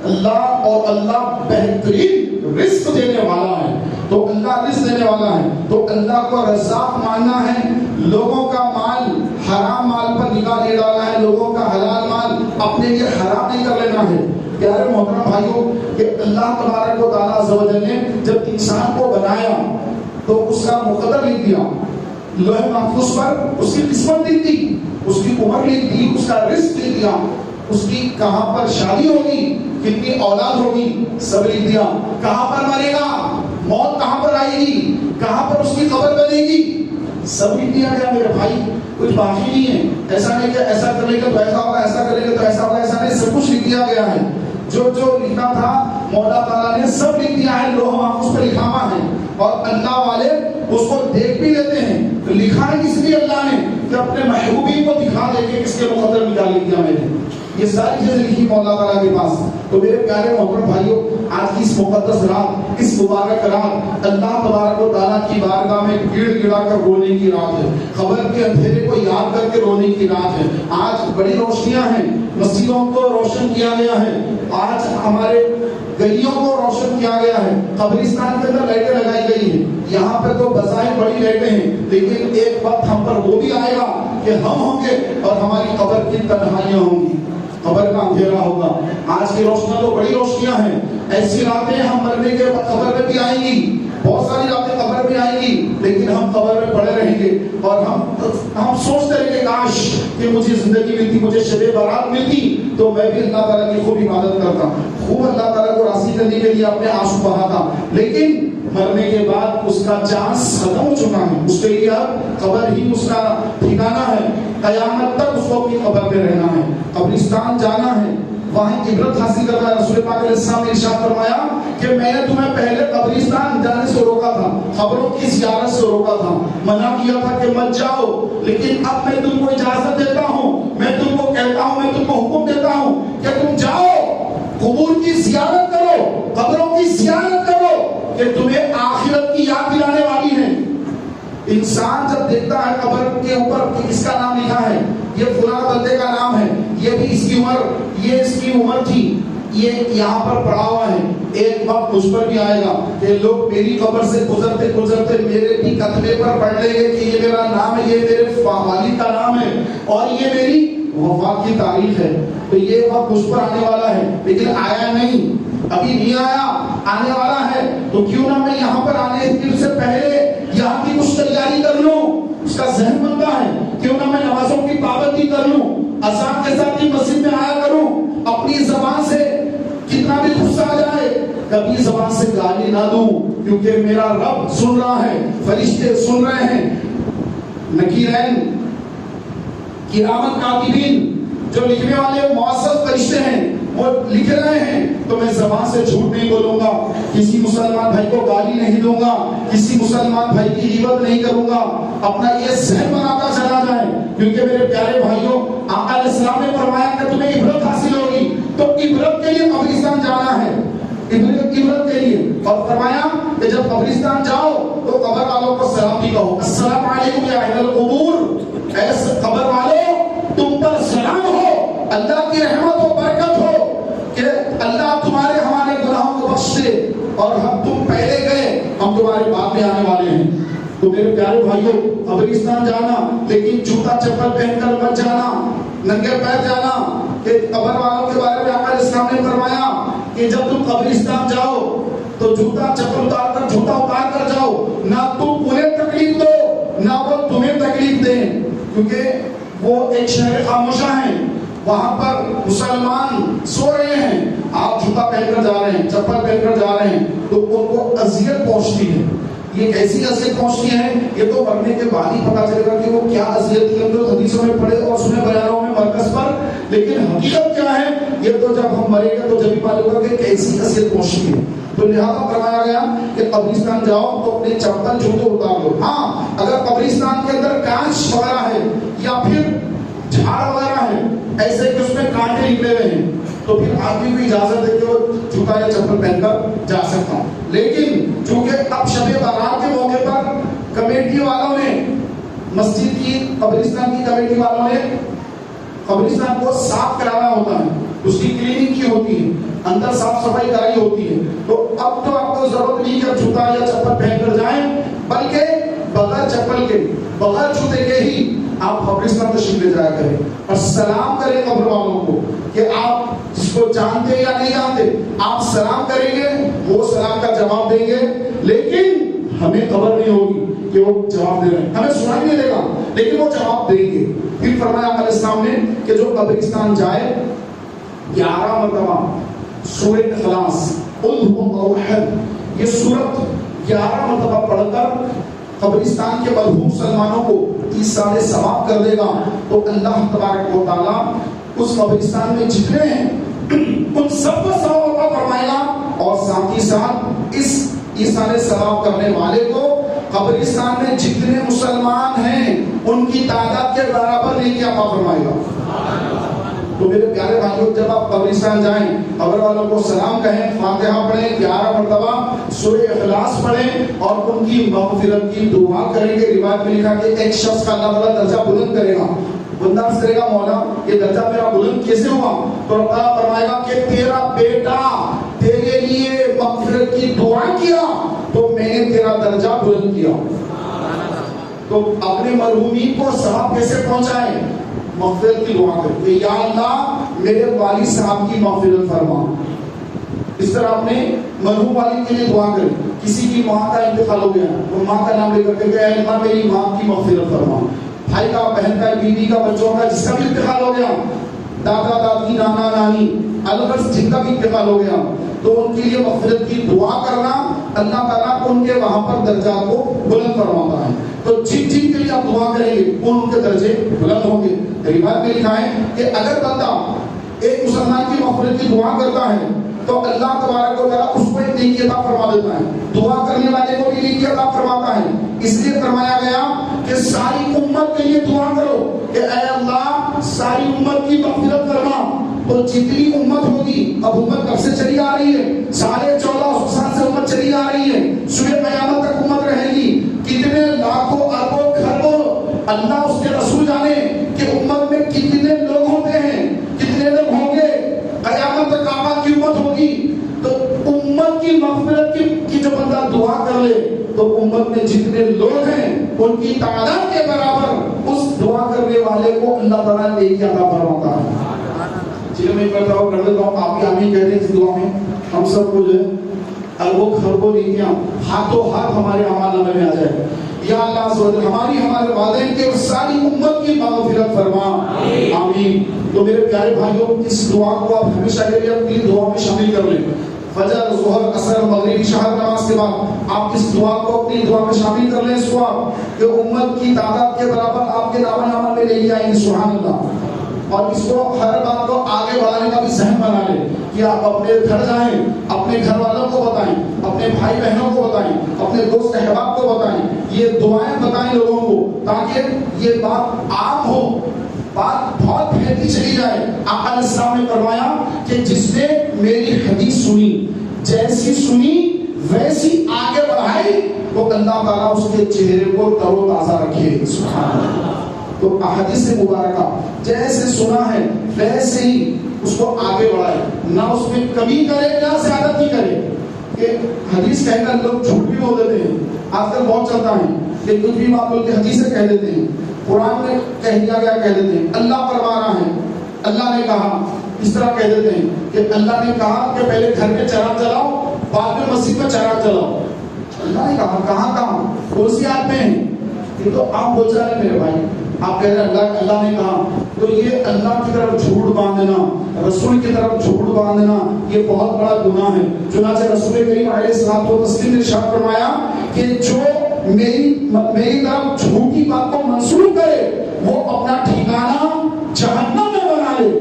[SPEAKER 1] اللہ اور اللہ بہترین رزق دینے والا ہے، تو اللہ رزق دینے والا ہے، تو اللہ کو رزاق ماننا ہے، لوگوں کا مال، حرام مال پر نگاہ نہیں ڈالنا ہے، لوگوں کا حلال مال اپنے لیے حرام نہیں کر لینا ہے۔ پیارے محترم بھائیوں، کہ اللہ تبارک و تعالیٰ عز و جل نے جب انسان کو بنایا تو اس کا مقدر لکھ دیا، لوح محفوظ پر اس کی قسمت لکھ دی، اس کی عمر لکھ دی، اس کا رزق لکھ دیا، اس کی کہاں پر شادی ہوگی، کتنی اولاد ہوگی، سب لکھ دیا. کہاں پر مرے گا، موت کہاں پر آئے گی، کہاں پر اس کی قبر بنے گی، سب لکھ دیا گیا میرے بھائی. کچھ باقی نہیں ہے. ایسا نہیں کہ ایسا کرے گا تو ایسا ہوگا، ایسا کرے گا تو ایسا ہوگا، ایسا نہیں، سب کچھ لکھ دیا گیا ہے. جو جو لکھنا تھا مولا تعالیٰ نے سب لکھ دیا ہے، لوح محفوظ پہ لکھا ہوا ہے. اور اللہ والے اس کو دیکھ بھی لیتے ہیں. تو لکھا ہے اس لیے اللہ نے کہ اپنے محبوبی کو دکھا دے کہ کس کے مقدر میں کیا لکھ دیا میں نے. یہ ساری چیزیں لکھی مولا تعالیٰ کے پاس. تو میرے پیارے محترم بھائیوں، آج کی اس مقدس رات، اس مبارک رات اللہ تبارک و تعالیٰ کی بارگاہ میں گڑ گڑا کر رونے کی رات ہے. قبر کے اندھیرے کو یاد کر کے رونے کی رات ہے. آج بڑی روشنیاں ہیں، مسجدوں کو روشن کیا گیا ہے، آج ہمارے گلیوں کو روشن کیا گیا ہے، قبرستان کے اندر لائٹیں لگائی گئی ہیں. یہاں پہ تو بظاہر بڑی لائٹیں ہیں، لیکن ایک وقت ہم پر وہ بھی آئے گا کہ ہم ہوں گے اور ہماری قبر کی تنہائیاں ہوں گی، قبر کا اندھیرا ہوگا. آج کی روشنیاں تو بڑی روشنیاں ہیں. ایسی راتیں ہم مرنے کے بعد قبر میں بھی آئیں گی، بہت ساری راتیں قبر میں آئیں گی، لیکن ہم قبر میں پڑے رہیں گے اور ہم سوچتے رہیں گے کاش کہ مجھے زندگی ملتی، مجھے شب برات ملتی تو میں بھی اللہ تعالیٰ کی خوب عبادت کرتا، خوب اللہ تعالیٰ کو راضی کرنے کے لیے اپنے آنسو بہاتا. لیکن مرنے کے بعد اس کا چانس ختم ہو چکا ہے. اس کے لیے اب قبر ہی اس کا ٹھکانہ ہے. قیامت تک اس کو اپنی قبر میں رہنا ہے، قبرستان جانا ہے، وہاں عبرت حاصل کرنا ہے. رسول پاک علیہ السلام نے ارشاد فرمایا کہ میں نے تمہیں پہلے قبرستان جانے سے روکا تھا، قبروں کی زیارت سے روکا تھا، منع کیا تھا کہ مت جاؤ، لیکن اب میں تم کو اجازت دیتا ہوں، میں تم کو کہتا ہوں، میں تم کو حکم دیتا ہوں کہ تم جاؤ، قبور کی زیارت کرو، قبروں کی زیارت کرو کہ تمہیں آخرت کی یاد دلانے والی ہیں. انسان جب دیکھتا ہے قبر کے اوپر کہ کس کا نام لکھا ہے، یہ فلاں بندے کا نام ہے، یہ بھی اس کی عمر، یہ اس کی عمر تھی، یہ یہاں پر پڑا ہوا ہے. ایک وقت مجھ پر بھی آئے گا کہ لوگ میری قبر سے گزرتے گزرتے میرے بھی قطبے پر پڑھ لیں گے کہ یہ میرا نام ہے، یہ میرے والد کا نام ہے اور یہ میری وفات کی تاریخ ہے. تو یہ وقت مجھ پر آنے والا ہے، لیکن آیا نہیں، ابھی نہیں آیا، آنے والا ہے. تو کیوں نہ میں یہاں پر آنے سے پہلے یہاں کی کچھ تیاری کر لوں. اس کا ذہن بنتا ہے، کیوں نہ میں نمازوں کی پابندی کر لوں، اذان کے ساتھ ہی مسجد میں آیا کروں. اپنی زبان سے کتنا بھی غصہ آ جائے کبھی زبان سے گالی نہ دوں، کیونکہ میرا رب سن رہا ہے، فرشتے سن رہے ہیں. نکیرین کرامت کاتبین، جو لکھنے والے معزز فرشتے ہیں، وہ لکھ رہے ہیں. تو میں زبان سے جھوٹ نہیں بولوں گا، کسی مسلمان بھائی کو گالی نہیں دوں گا، کسی مسلمان بھائی کی غیبت نہیں کروں گا. اپنا یہ ذہن بناتا چلا جائے، کیونکہ میرے پیارے بھائیوں، آقا علیہ السلام نے فرمایا کہ تمہیں عبرت حاصل ہوگی. تو عبرت کے لیے قبرستان جانا ہے، عبرت کے لیے. اور فرمایا کہ جب قبرستان جاؤ تو قبر والوں کو سلام بھی کہو، السلام علیکم یا اہل القبور، اے قبر والوں تم پر سلام ہو، اللہ کی رحمت و برکت ہو کہ اللہ تمہارے ہمارے گناہوں کو بخش دے، اور ہم تم پہلے گئے، ہم تمہارے بعد میں آنے والے ہیں. تو میرے پیارے بھائیوں، قبرستان جانا، لیکن جوتا چپل پہن کر مت جانا، ننگے پیر جانا. کہ قبر والوں کے بارے میں آقا علیہ السلام نے فرمایا کہ جب تم قبرستان جاؤ تو جوتا چپل اتار کر، جوتا اتار کر جاؤ، نہ تم انہیں تکلیف دو نہ وہ تمہیں تکلیف دیں، کیونکہ وہ ایک شہر خاموشہ ہیں، وہاں پر مسلمان سو رہے ہیں، آپ جوتا پہن کر جا رہے ہیں، چپل پہن کر جا رہے ہیں، تو ان کو اذیت پہنچتی ہے. یہ کیسی اذیت پہنچتی ہے، یہ تو مرنے کے بعد ہی پتا چلے گا کہ وہ کیا اذیت تھی. ہم تو حدیثوں میں پڑھے اور سنے بیانوں میں مرکز پر، لیکن حقیقت کیا ہے یہ تو جب ہم مریں گے تو جب ہی معلوم ہوگا کہ کیسی اذیت پہنچتی ہے. تو لہٰذا فرمایا گیا کہ قبرستان جاؤ تو اپنے چپل جوتے اتار لو. ہاں، اگر قبرستان کے اندر کانچ وغیرہ ہے یا پھر جھاڑ وغیرہ ہے ایسے کہ اس میں کانٹے نکلے ہوئے ہیں، تو پھر آدمی کو اجازت ہے کہ وہ جوتا یا چپل پہن کر جا سکتا ہوں. لیکن چونکہ اب شب برات کے موقع پر کمیٹی والوں نے، مسجد کی، قبرستان کی کمیٹی والوں نے قبرستان کو صاف کرانا ہوتا ہے، اس کی کلیننگ کی ہوتی ہے، اندر صاف صفائی کرائی ہوتی ہے. تو اب تو آپ کو ضرورت نہیں کہ جوتا یا چپل پہن کر جائیں، بلکہ بغیر چپل کے، بغیر جوتے کے ہی آپ قبرستان تشریف لے جایا کریں اور سلام کریں قبر والوں کو، کہ آپ جس کو جانتے یا نہیں جانتے آپ سلام کریں گے، وہ سلام کا جواب دیں گے. لیکن ہمیں خبر نہیں ہوگی کہ وہ جواب دے رہے ہیں، ہمیں سنائی نہیں دے گا، لیکن وہ جواب دیں گے. پھر فرمایا علیہ السلام نے کہ جو قبرستان جائے 11 مرتبہ سورہ اخلاص قل هو اللہ احد یہ سورت 11 مرتبہ پڑھ کر قبرستان کے مرحوم مسلمانوں کو 30 سال ثواب کر دے گا تو اللہ تبارک و تعالیٰ اس قبرستان میں جتنے ہیں ان سب کو ثواب عطا فرمائے گا، اور ساتھ ہی ساتھ اس ایصال ثواب کرنے والے کو قبرستان میں جتنے مسلمان ہیں ان کی تعداد کے برابر نیکی عطا فرمائے گا۔ تو میرے پیارے بھائیوں، جب آپ قبرستان جائیں قبر والوں کو سلام کہیں، فاتحہ پڑھیں، 11 مرتبہ سورہ اخلاص پڑھیں اور ان کی مغفرت کی دعا کریں گے۔ روایت میں لکھا کہ ایک شخص کا اللہ تعالیٰ درجہ بلند کرے گا، بندہ کرے گا مولا یہ درجہ میرا بلند کیسے ہوا؟ تو اللہ تعالیٰ فرمائے گا کہ تیرا بیٹا تیرے لیے مغفرت کی دعا کیا تو میں نے تیرا درجہ بلند کیا۔ تو اپنے مرحومین کو ثواب کیسے پہنچائیں؟ مغفرت کی دعا کریں کہ یا اللہ میرے والد صاحب کی مغفرت فرما۔ اس طرح اپنے مرحوم والد کے لیے دعا کریں۔ کسی کی ماں کا انتقال ہو گیا تو ماں کا نام لے کر کہ اے اللہ میری ماں کی مغفرت فرما۔ بھائی کا، بہن کا، بیوی کا، بچوں کا، جس کا بھی انتقال ہو گیا، دادا دادی، نانا نانی، الغرض جن کا بھی انتقال ہو گیا، تو ان کے لیے مغفرت کی دعا کرنا اللہ تعالیٰ ان کے وہاں پر درجات کو بلند فرماتا ہے۔ تو جن جن کے لیے آپ دعا کریں گے ان کے درجے بلند ہوں گے۔ روایت میں لکھا ہے کہ اگر بندہ ایک مسلمان کی مغفرت کی دعا کرتا ہے تو اللہ تبارک و تعالیٰ اس کو ایک نیکی عطا فرما دیتا ہے، دعا کرنے والے کو بھی نیکی عطا فرماتا ہے۔ اس لیے فرمایا گیا کہ ساری امت کے لیے دعا کرو کہ اے اللہ ساری امت کی مغفرت فرما۔ تو جتنی امت ہوگی، اب امت کب سے چلی آ رہی ہے؟ 1450 سال سے امت چلی آ رہی ہے، صبح قیامت تک امت رہے گی۔ کتنے لاکھوں اربوں کھربوں اللہ اس کے رسول جانے کہ امت میں کتنے لوگ ہوتے ہیں، کتنے لوگ ہوں گے، قیامت تک آباد کی امت ہوگی۔ تو امت کی مغفرت کی جو بندہ دعا کر لے تو امت میں جتنے لوگ ہیں ان کی تعداد کے برابر اس دعا کرنے والے کو اللہ تعالیٰ نیکی عطا فرماتا ہے۔ چلیے میں کرتا ہوں، کر دیتا ہوں، آپ بھی آمین کہتے ہیں اس دعا میں۔ ہم سب کو جو ہے اربوں خربوں نیکیاں ہاتھوں ہاتھ ہمارے اعمال نامے میں آ جائے۔ یا اللہ عز و جل ہمارے والدین کے اور ساری امت کی مغفرت فرما، آمین۔ تو میرے پیارے بھائیوں، اس دعا کو آپ ہمیشہ کے لیے اپنی دعا میں شامل کر لیں۔ فجر، ظہر، عصر، مغرب، عشاء نماز کے بعد آپ اس دعا کو اپنی دعا میں شامل کر لیں۔ اس وقت کہ امت کی تعداد کے برابر آپ کے دامن عمل میں لے کے آئیں گے، سبحان اللہ۔ اور اس کو ہر بات کو آگے بڑھانے کا بھی ذہن بنا لیں کہ آپ اپنے گھر جائیں، اپنے گھر والوں کو بتائیں، اپنے بھائی بہنوں کو بتائیں، اپنے دوست احباب کو بتائیں، یہ دعائیں بتائیں لوگوں کو، تاکہ یہ بات عام ہو، بات بہت پھیلتی چلی جائے۔ آقا علیہ السلام نے فرمایا کہ جس نے میری حدیث سنی، جیسی سنی ویسی آگے بڑھائی تو اللہ تعالیٰ اس کے چہرے کو تر و تازہ رکھے، سبحان اللہ۔ تو احادیث مبارکہ جیسے سنا ہے ویسے ہی اس کو آگے بڑھائے، نہ اس میں کمی کرے نہ زیادتی کرے۔ کہ حدیث کہہ کر لوگ جھوٹ بھی بول دیتے ہیں، آج کل بہت چلتا ہے کہ کچھ بھی بات بول کے حدیثیں کہہ دیتے ہیں، قرآن میں کہہ دیا گیا کہہ دیتے ہیں، اللہ فرما رہا ہے، اللہ نے کہا، اس طرح کہہ دیتے ہیں کہ اللہ نے کہا کہ پہلے گھر میں چراغ جلاؤ بعد میں مسجد میں چراغ جلاؤ۔ اللہ نے کہا، کہاں کون سی آیت میں ہے؟ یہ تو آپ بول رہے ہیں میرے بھائی، آپ کہہ رہے ہیں اللہ نے کہا، تو یہ اللہ کی طرف جھوٹ باندھنا، رسول کی طرف جھوٹ باندھنا یہ بہت بڑا گناہ ہے۔ چنانچہ رسول کریم علیہ الصلوۃ والتسلیم نے ارشاد فرمایا کہ جو میری طرف جھوٹی بات کو منسوخ کرے وہ اپنا ٹھکانہ جہنم میں بنا لے۔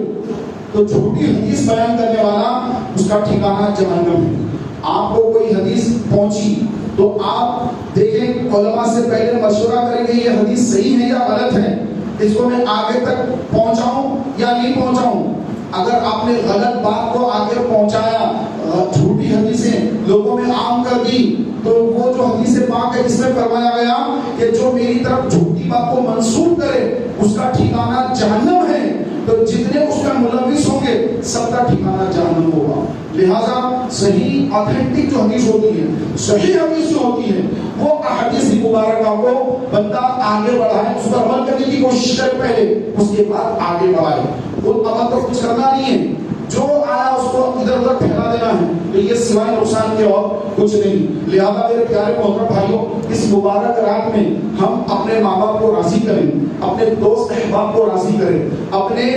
[SPEAKER 1] تو جھوٹی حدیث بیان کرنے والا اس کا ٹھکانہ جہنم ہے۔ آپ کو کوئی حدیث پہنچی تو آپ دیکھیں، علماء سے پہلے مشورہ کریں گے یہ حدیث صحیح ہے یا غلط ہے، اس کو میں آگے تک پہنچاؤں یا نہیں پہنچاؤں۔ اگر آپ نے غلط بات کو آگے پہنچایا، جھوٹی حدیثیں لوگوں میں عام کر دی، تو وہ جو حدیث پاک ہے جس میں فرمایا گیا کہ جو میری طرف جھوٹی بات کو منسوخ کرے اس کا ٹھکانہ جہنم ہے، تو جتنے اس کا ملوث ہوں گے سب کا ٹھکانہ جہنم ہوگا۔ لہذا صحیح آتھینٹک جو حدیث ہوتی ہے، صحیح حدیث جو ہوتی ہے، وہ احادیث مبارکہ کو بندہ آگے بڑھائے، اس پر عمل کرنے کی کوشش کرے پہلے، اس کے بعد آگے بڑھائے۔ وہ عمل تو کچھ کرنا نہیں ہے، جو آیا اس کو ادھر ادھر پھیلا دینا ہے، تو یہ سوائے نقصان کے اور کچھ نہیں۔ لہذا میرے پیارے محترم بھائیوں، اس مبارک رات میں ہم اپنے ماں باپ کو راضی کریں، اپنے دوست احباب کو راضی کریں، اپنے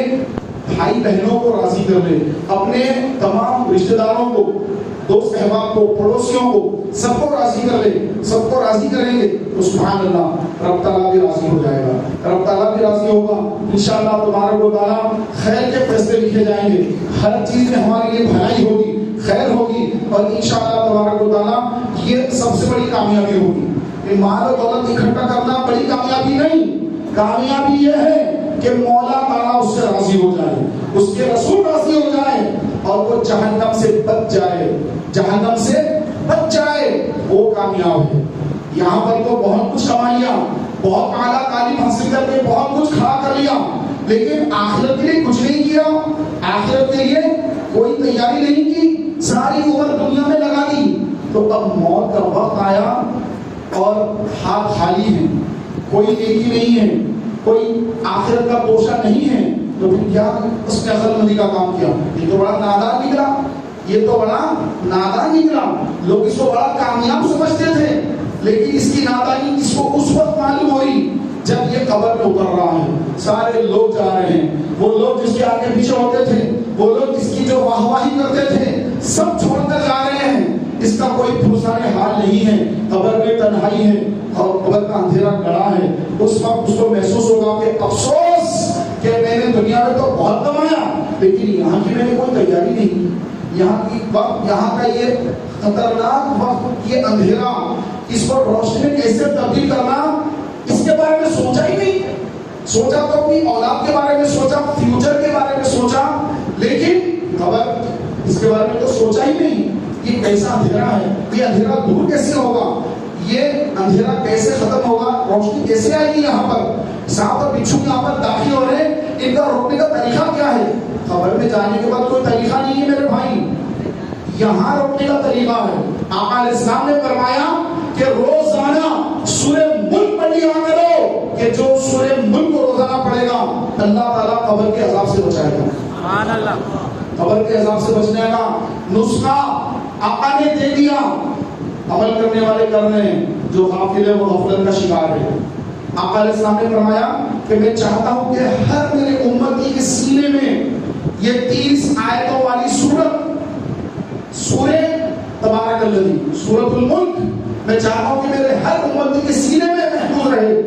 [SPEAKER 1] بھائی بہنوں کو راضی کر لے، اپنے تمام رشتہ داروں کو، دوست احباب کو، پڑوسیوں کو، سب کو راضی کر لے، سب کو راضی کریں گے تو سبحان اللہ رب تعالیٰ بھی راضی ہو جائے گا، رب تعالیٰ بھی راضی ہوگا انشاءاللہ تبارک و تعالیٰ، خیر کے فیصلے لکھے جائیں گے، ہر چیز میں ہمارے لیے بھلائی ہوگی، خیر ہوگی، اور انشاءاللہ تبارک و تعالیٰ یہ سب سے بڑی کامیابی ہوگی۔ کہ مال و دولت اکٹھا کرنا بڑی کامیابی نہیں، کامیابی یہ ہے کہ مولا تعالیٰ اس سے راضی ہو جائے، اس کے رسول راضی ہو جائے، اور وہ جہنم سے بچ جائے، جہنم سے بچ جائے، وہ کامیاب ہے۔ یہاں پر تو بہت کچھ کما لیا، بہت اعلیٰ تعلیم حاصل کر کے بہت کچھ کھڑا کر لیا، لیکن آخرت کے لیے کچھ نہیں کیا، آخرت کے لیے کوئی تیاری نہیں کی، ساری عمر دنیا میں لگا دی، تو اب موت کا وقت آیا اور ہاتھ خالی ہیں، کوئی نیکی نہیں ہے، کوئی آخرت کا توشہ نہیں ہے، تو پھر کیا اس نے عقل مندی کا کام کیا؟ یہ تو بڑا نادان نکلا، یہ تو بڑا نادان نکلا۔ لوگ اس کو بڑا کامیاب سمجھتے تھے، لیکن اس کی نادانی اس کو اس وقت معلوم ہوئی جب یہ قبر میں اتر رہا ہے، سارے لوگ جا رہے ہیں، وہ لوگ جس کے آگے پیچھے ہوتے تھے، وہ لوگ جس کی جو واہ واہی کرتے تھے، سب چھوڑ کر جا رہے ہیں، اس کا کوئی پرسان حال نہیں ہے، قبر میں تنہائی ہے اور قبر کا اندھیرا گڑا ہے۔ اس وقت اس کو محسوس ہوگا کہ افسوس کہ میں نے دنیا میں تو بہت کمایا، لیکن یہاں کی میں نے کوئی تیاری نہیں، یہاں کی وقت، یہاں کا یہ خطرناک وقت، یہ اندھیرا، اس کو روشنی میں کیسے تبدیل کرنا، اس کے بارے میں سوچا ہی نہیں۔ سوچا تو اپنی اولاد کے بارے میں سوچا، فیوچر کے بارے میں سوچا، لیکن خبر اس کے بارے میں تو سوچا ہی نہیں۔ یہ کیسا اندھیرا ہے، یہ اندھیرا دور کیسے ہوگا، یہ اندھیرا کیسے ختم ہوگا، روشنی کیسے آئے گی یہاں پر، سانپ اور بچھو یہاں پر داخل ہو رہے ہیں، ان کا روکنے کا طریقہ کیا ہے؟ قبر میں جانے کے بعد کوئی طریقہ نہیں ہے میرے بھائی، یہاں روکنے کا طریقہ ہے۔ آقا علیہ السلام نے فرمایا کہ روزانہ سورہ ملک پڑھ لیا کرو، کہ جو سورہ ملک کو روزانہ پڑھے گا اللہ تعالیٰ قبر کے عذاب سے بچائے گا۔ سبحان اللہ۔ قبر کے عذاب سے بچنے کا نسخہ آقا نے دے دیا، عمل کرنے والے کر رہے ہیں، جو غافل ہے وہ غفلت کا شکار ہے۔ آقا علیہ السلام نے فرمایا کہ میں چاہتا ہوں کہ ہر میرے امتی کے سینے میں یہ 30 آیتوں والی سورت، سورہ تبارک الذی، سورۃ الملک، میں چاہتا ہوں کہ میرے ہر امتی کے سینے میں محفوظ رہے،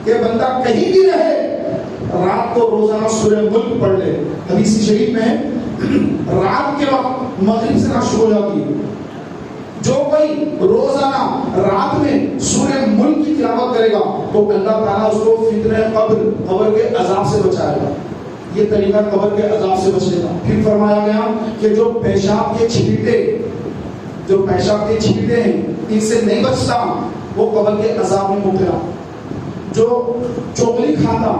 [SPEAKER 1] کہ بندہ کہیں بھی رہے رات کو روزانہ سورہ ملک پڑھ لے۔ حدیث شریف میں رات کے وقت مغرب سے نہ شروع ہو جاتی ہے، جو کوئی روزانہ رات میں سورہ ملک کی تلاوت کرے گا تو اللہ تعالیٰ اس کو فتنہ قبر، قبر کے عذاب سے بچائے گا۔ یہ طریقہ قبر کے عذاب سے بچنے کا۔ پھر فرمایا گیا کہ جو پیشاب کے چھینٹے، جو پیشاب کے چھینٹے ہیں ان سے نہیں بچتا وہ قبر کے عذاب میں مبتلا۔ جو چغلی کھاتا،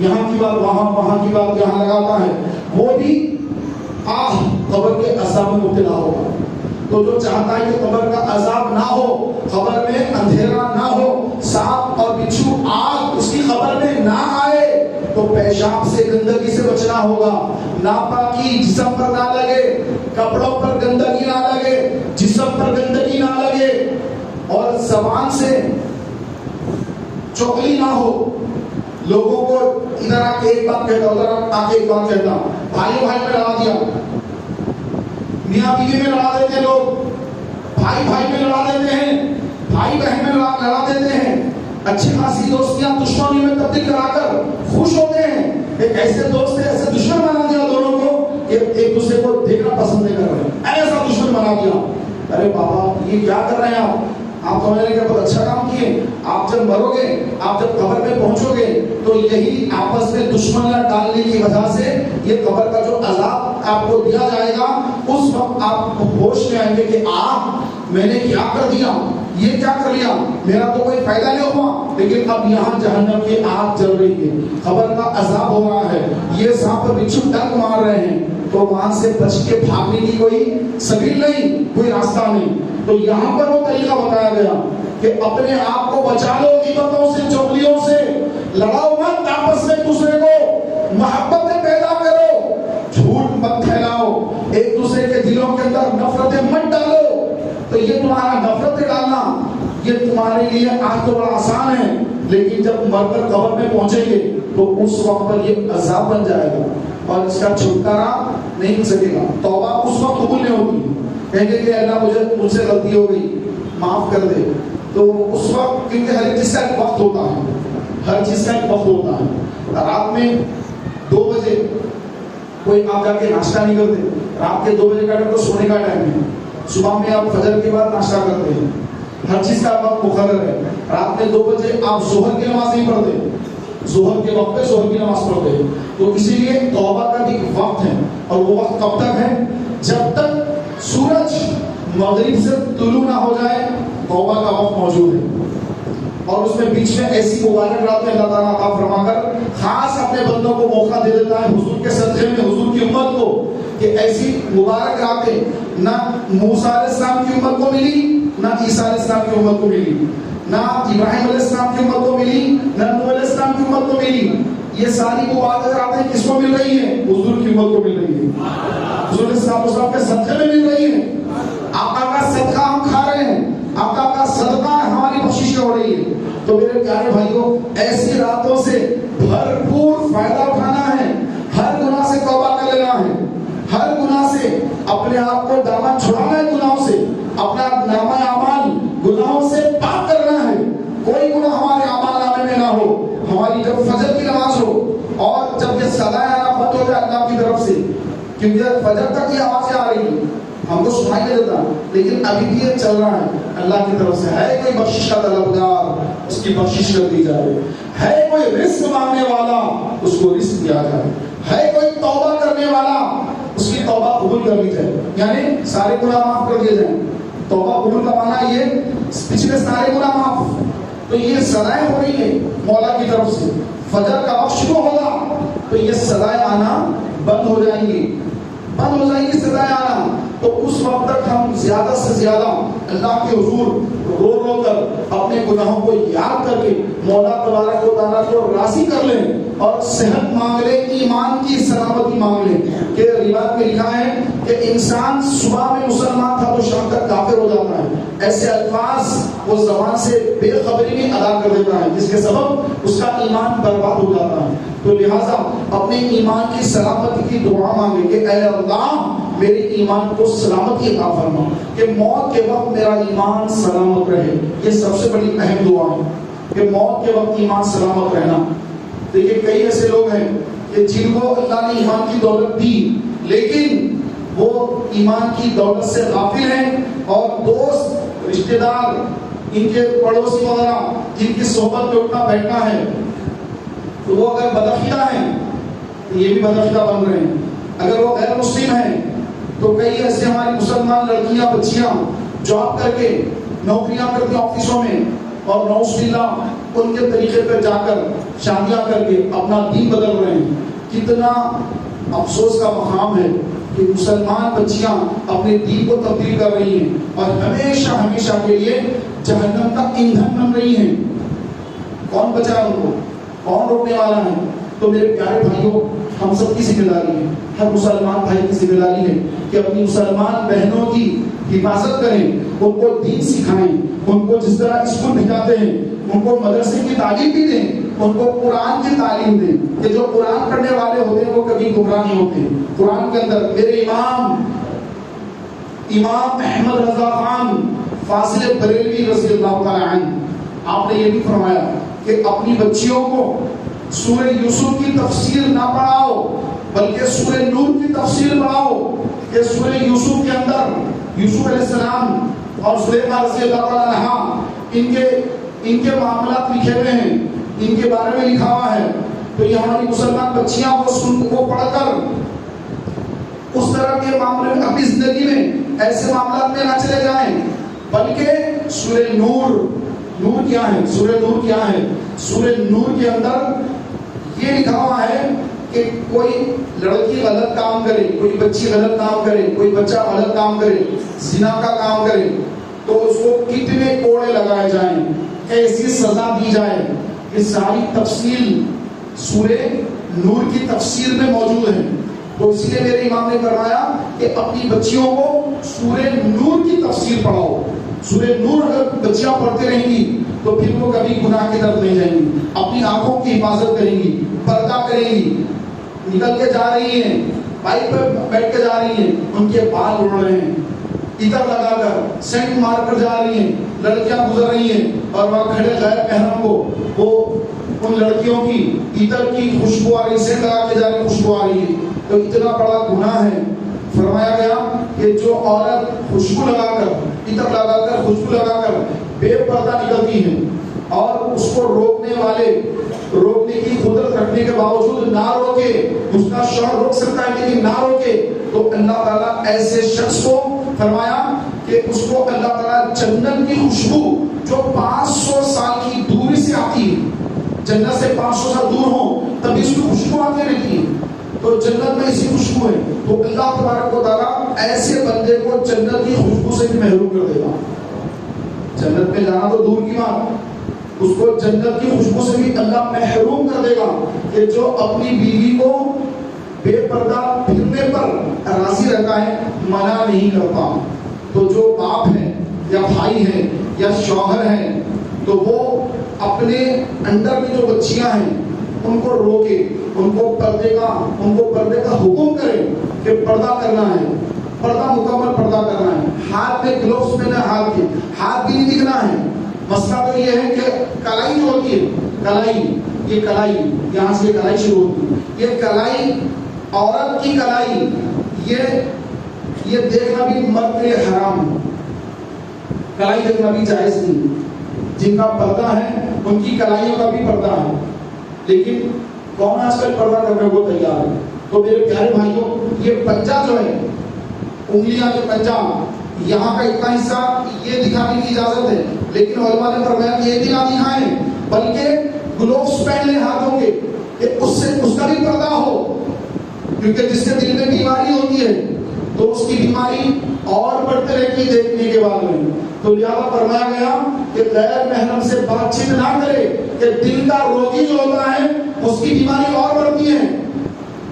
[SPEAKER 1] یہاں کی بات وہاں، وہاں کی بات یہاں لگاتا ہے، وہ بھی قبر کے عذاب میں مبتلا ہوگا۔ تو جو چاہتا ہے کہ قبر کا عذاب نہ ہو، قبر میں اندھیرا نہ ہو، سانپ اور بچھو آگ اس کی قبر میں نہ آئے، تو پیشاب سے گندگی سے بچنا ہوگا، ناپاکی جسم پر نہ لگے، کپڑوں پر گندگی نہ لگے، جسم پر گندگی نہ لگے، اور زبان سے چغلی نہ ہو، لوگوں کو ادھر آ کے ایک بات کہتا، ادھر آ کے ایک بات کہتا، بھائی بھائی میں لڑا دیا، میاں بیوی میں لڑا دیتے ہیں لوگ، بھائی بھائی میں لڑا دیتے ہیں، بھائی بہن میں لڑا دیتے ہیں، اچھی خاصی دوستیاں دشمنی میں تبدیل کرا کر خوش ہوتے ہیں۔ ایک ایسے دوست ہے، ایسے دشمن بنا دیا دونوں کو کہ ایک دوسرے کو دیکھنا پسند نہیں کر رہے، ایسا دشمن بنا دیا۔ ارے بابا یہ کیا کر رہے ہیں آپ تو میں نے کہا بہت اچھا کام کیے، آپ جب مرو گے، آپ جب قبر میں پہنچو گے تو یہی آپس میں دشمنیاں ڈالنے کی وجہ سے یہ قبر کا جو عذاب آپ کو دیا جائے گا، اس وقت آپ ہوش میں آئیں گے کہ میں نے کیا کر دیا، یہ کیا کر لیا، میرا تو کوئی فائدہ نہیں ہوا، لیکن اب یہاں جہنم کی آگ جل رہی ہے، قبر کا عذاب ہو رہا ہے، یہ سانپ بچھو ڈنک مار رہے ہیں، تو وہاں سے بچ کے بھاگنے کی کوئی سبیل نہیں، کوئی راستہ نہیں۔ تو یہاں پر وہ طریقہ بتایا گیا کہ اپنے آپ کو بچا لو غیبتوں سے، چغلیوں سے، لڑاؤ مت آپس میں، دوسرے کو محبتیں پیدا کرو، جھوٹ مت پھیلاؤ، ایک دوسرے کے دلوں کے اندر نفرتیں مت ڈالو۔ تو یہ تمہارا نفرتیں ڈالنا، یہ تمہارے لیے آج تو بڑا آسان ہے، لیکن جب مر کر قبر میں پہنچیں گے تو اس وقت پر یہ عذاب بن جائے گا اور اس کا چھٹکارا نہیں مل سکے گا۔ توبہ اس وقت قبول نہیں ہوتی، کہیں گے کہ اللہ مجھ سے غلطی ہو گئی، معاف کر دے، تو اس وقت کیونکہ ہر چیز کا ایک وقت ہوتا ہے، ہر چیز کا ایک وقت ہوتا ہے۔ رات میں 2 بجے کوئی آپ جا کے ناشتہ نہیں کرتے، رات کے 2 بجے کا ٹائم تو سونے کا ٹائم ہے، صبح میں آپ فجر کے بعد ناشتہ کرتے ہیں، ہر چیز کا وقت مقرر ہے۔ رات میں 2 بجے آپ ظہر کی نماز نہیں پڑھتے، ظہر کے وقت پہ ظہر کی نماز پڑھتے ہیں، تو اسی لیے توبہ کا بھی وقت ہے، اور وہ وقت کب تک ہے؟ جب تک سورج مغرب سے طلوع نہ ہو جائے توبہ کا وقت موجود ہے۔ اور اس میں بیچ میں ایسی مبارک راتیں اللہ تعالیٰ عطا فرما کر خاص اپنے بندوں کو موقع دے دیتا ہے حضور کے صدقے میں، حضور کی امت کو، کہ ایسی مبارک راتیں نہ موسیٰ علیہ السلام کی امت کو ملی، نہ عیسیٰ علیہ السلام کی امت کو ملی، نہ ابراہیم علیہ السلام کی امت کو ملی، نہ نوح علیہ السلام کی امت کو ملی۔ یہ ساری مبارک راتیں کس کو مل رہی ہیں؟ حضور کی امت کو مل رہی ہے، حضور علیہ السلام کے صدقے میں مل رہی ہے۔ آقا کا صدقہ ہم کھا رہے ہیں، آقا کا صدقہ ہماری بخشش ہو رہی ہے۔ تو میرے پیارے بھائیوں، ایسی راتوں سے بھرپور فائدہ اٹھانا ہے، ہر گناہ سے توبہ کر لینا ہے، ہر گناہ سے اپنے آپ کو دامن چھڑانا ہے، گناہوں سے اپنا نامہ اعمال گناہوں سے پاک کرنا ہے، کوئی گناہ ہمارے اعمال نامے میں نہ ہو۔ ہماری جب فجر کی نماز ہو اور جب یہ صدائیں آنا بند ہو جائے اللہ کی طرف سے، کیونکہ فجر تک یہ آوازیں آ رہی ہیں، ہم کو سنائی نہیں دیتا، لیکن ابھی بھی یہ چل رہا ہے اللہ کی طرف سے۔ ہے کوئی بخشش کا طلبگار، اس کی بخشش کر دی جائے، ہے کوئی رزق مانگنے والا، اس کو رزق دیا جائے، ہے کوئی توبہ کرنے والا، اس کی توبہ قبول کر لی جائے، یعنی سارے گناہ معاف کر دیے جائیں۔ توبہ قبول کا معنی یہ پچھلے سارے گناہ معاف۔ تو یہ صدائیں ہو رہی ہیں مولا کی طرف سے، فجر کا وقت شروع ہوگا تو یہ صدائیں آنا بند ہو جائیں گی، بند ہو جائیں گی صدائیں آنا۔ تو اس وقت تک ہم زیادہ سے زیادہ اللہ کے حضور رو رو کر اپنے گناہوں کو یاد کر کے مولا تبارک و تعالیٰ کو راضی کر لیں اور صحت مانگ لیں، ایمان کی سلامتی مانگ لیں۔ کہ روایت میں لکھا ہے کہ انسان صبح میں مسلمان تھا تو شام تک کافر ہو جاتا ہے، ایسے الفاظ وہ زبان سے بے خبری میں ادا کر دیتا ہے جس کے سبب اس کا ایمان برباد ہو جاتا ہے۔ تو لہٰذا اپنے ایمان کی سلامتی کی دعا مانگیں کہ اے اللہ میرے ایمان کو سلامتی عطا فرما، کہ موت کے وقت میرا ایمان سلامت رہے۔ یہ سب سے بڑی اہم دعا ہے کہ موت کے وقت ایمان سلامت رہنا۔ دیکھیے کئی ایسے لوگ ہیں کہ جن کو اللہ نے ایمان کی دولت دی لیکن وہ ایمان کی دولت سے غافل ہیں، اور دوست رشتہ دار ان کے پڑوسی وغیرہ جن کی صحبت میں اٹھنا بیٹھنا ہے تو وہ اگر بدعقیدہ ہیں تو یہ بھی بدعقیدہ بن رہے ہیں، اگر وہ غیر مسلم ہیں تو کئی ایسے ہماری مسلمان لڑکیاں بچیاں جاب کر کے نوکریاں کرتی آفسوں میں، اور نعوذ باللہ ان کے طریقے پر جا کر شادیاں کر کے اپنا دین بدل رہے ہیں۔ کتنا افسوس کا مقام ہے کہ مسلمان بچیاں اپنے دین کو تبدیل کر رہی ہیں اور ہمیشہ ہمیشہ کے لیے جہنم کا ایندھن بن رہی ہیں۔ کون بچائے ان کو؟ کون روکنے والا ہے؟ تو میرے پیارے بھائیوں، ہم سب کی ذمہ داری ہے، ہر مسلمان بھائی کی ذمہ داری ہے کہ اپنی مسلمان بہنوں کی حفاظت کریں، ان کو دین سکھائیں، ان کو جس طرح اسکول بھیجاتے ہیں ان کو مدرسے کی تعلیم بھی دیں، ان کو قرآن کی تعلیم دیں کہ جو قرآن پڑھنے والے ہوتے ہیں وہ کبھی گمراہ نہیں ہوتے۔ قرآن کے اندر میرے امام احمد رضا خان فاضل بریلوی رضی اللہ تعالی عنہ، آپ نے یہ بھی فرمایا کہ اپنی بچیوں کو سورہ یوسف کی تفسیر نہ پڑھاؤ بلکہ سورہ نور کی تفسیر پڑھاؤ، کہ سورہ یوسف کے اندر یوسف علیہ السلام اور زلیخا رضی اللہ تعالی عنہا ان کے معاملات لکھے ہوئے ہیں، ان کے بارے میں لکھا ہوا ہے۔ تو یہ ہماری مسلمان بچیاں وہ پڑھ کر اس طرح کے معاملے میں اپنی زندگی میں ایسے معاملات میں نہ چلے جائیں، بلکہ سورہ نور کیا ہے؟ سورہ نور کیا ہے؟ سورہ نور کے اندر یہ لکھا ہوا ہے کہ کوئی لڑکی غلط کام کرے، کوئی بچی غلط کام کرے، کوئی بچہ غلط کام کرے، زنا کا کام کرے تو اس کو کتنے کوڑے لگائے جائیں، ایسی سزا دی جائے۔ یہ ساری تفصیل سورہ نور کی تفسیر میں موجود ہے۔ تو اسی لیے میرے امام نے فرمایا کہ اپنی بچیوں کو سورہ نور کی تفسیر پڑھاؤ، سورہ نور اگر بچیاں پڑھتے رہیں گی تو پھر وہ کبھی گناہ کی طرف نہیں جائیں گی، اپنی آنکھوں کی حفاظت کریں گی، پردہ کریں گی. نکل کے جا رہی ہیں، بائک پہ بیٹھ کے جا رہی ہیں، ان کے بال اڑ رہے ہیں، عطر لگا کر سینٹ مار کر جا رہی ہیں، لڑکیاں گزر رہی ہیں اور وہاں کھڑے غیر محرم کو وہ ان لڑکیوں کی عطر کی خوشبو آ رہی، سینٹ لگا کے جا رہی خوشبو آ رہی ہے. تو اتنا بڑا گناہ ہے. فرمایا گیا کہ جو عورت خوشبو لگا کر، عطر لگا کر، خوشبو لگا کر بے پردہ نکلتی ہے اور اس کو روکنے والے روکنے کی قدرت رکھنے کے باوجود نہ روکے، اس کا شوہر روک سکتا ہے لیکن نہ روکے، تو اللہ تعالیٰ ایسے شخص کو فرمایا کہ اس کو اللہ تعالیٰ جنت کی خوشبو جو 500 سال کی دوری سے آتی ہے، جنت سے 500 سال دور ہوں تبھی اس کی خوشبو آتی رہتی ہے، تو جنت میں اسی خوشبو ہے. تو اللہ تبارک و تعالیٰ ایسے بندے کو جنت کی خوشبو سے بھی محروم کر دے گا. جنت میں جانا تو دور کی بات، اس کو جنت کی خوشبو سے بھی اللہ محروم کر دے گا کہ جو اپنی بیوی کو بے پردہ پھرنے پر راضی رہتا ہے، منع نہیں کرتا. تو جو باپ ہے یا بھائی ہے یا شوہر ہے تو وہ اپنے انڈر میں جو بچیاں ہیں ان کو روکے، ان کو پردے کا حکم کرے کہ پردہ کرنا ہے، پردہ مکمل پردہ کرنا ہے. ہاتھ میں گلوز پہنا، ہاتھ بھی نہیں دکھنا ہے. مسئلہ تو یہ ہے کہ کلائی جو ہوتی ہے، کلائی یہاں سے کلائی شروع ہوتی ہے، یہ کلائی عورت کی کلائی یہ دیکھنا بھی مرد کے لیے حرام ہے. کلائی دیکھنا بھی جائز نہیں. جن کا پردہ ہے ان کی کلائیوں کا بھی پردہ ہے، لیکن کون آج کل پردہ کرنے کو تیار ہے؟ تو میرے پیارے بھائیوں، یہ پنجہ جو ہے، انگلیاں کے پنجہ، یہاں کا اتنا حصہ یہ دکھانے کی اجازت ہے، لیکن علماء نے فرمایا کہ یہ بھی نہ دکھائیں بلکہ گلوز پہن لیں ہاتھوں کے کہ اس کا بھی پردہ ہو، کیونکہ جس کے دل میں بیماری ہوتی ہے تو اس کی بیماری اور بڑھتے رہتی ہے دیکھنے کے بعد میں. تو لہٰذا فرمایا گیا کہ غیر محرم سے بات چیت نہ کرے کہ دل کا روگی جو ہوتا ہے اس کی بیماری اور بڑھتی ہے.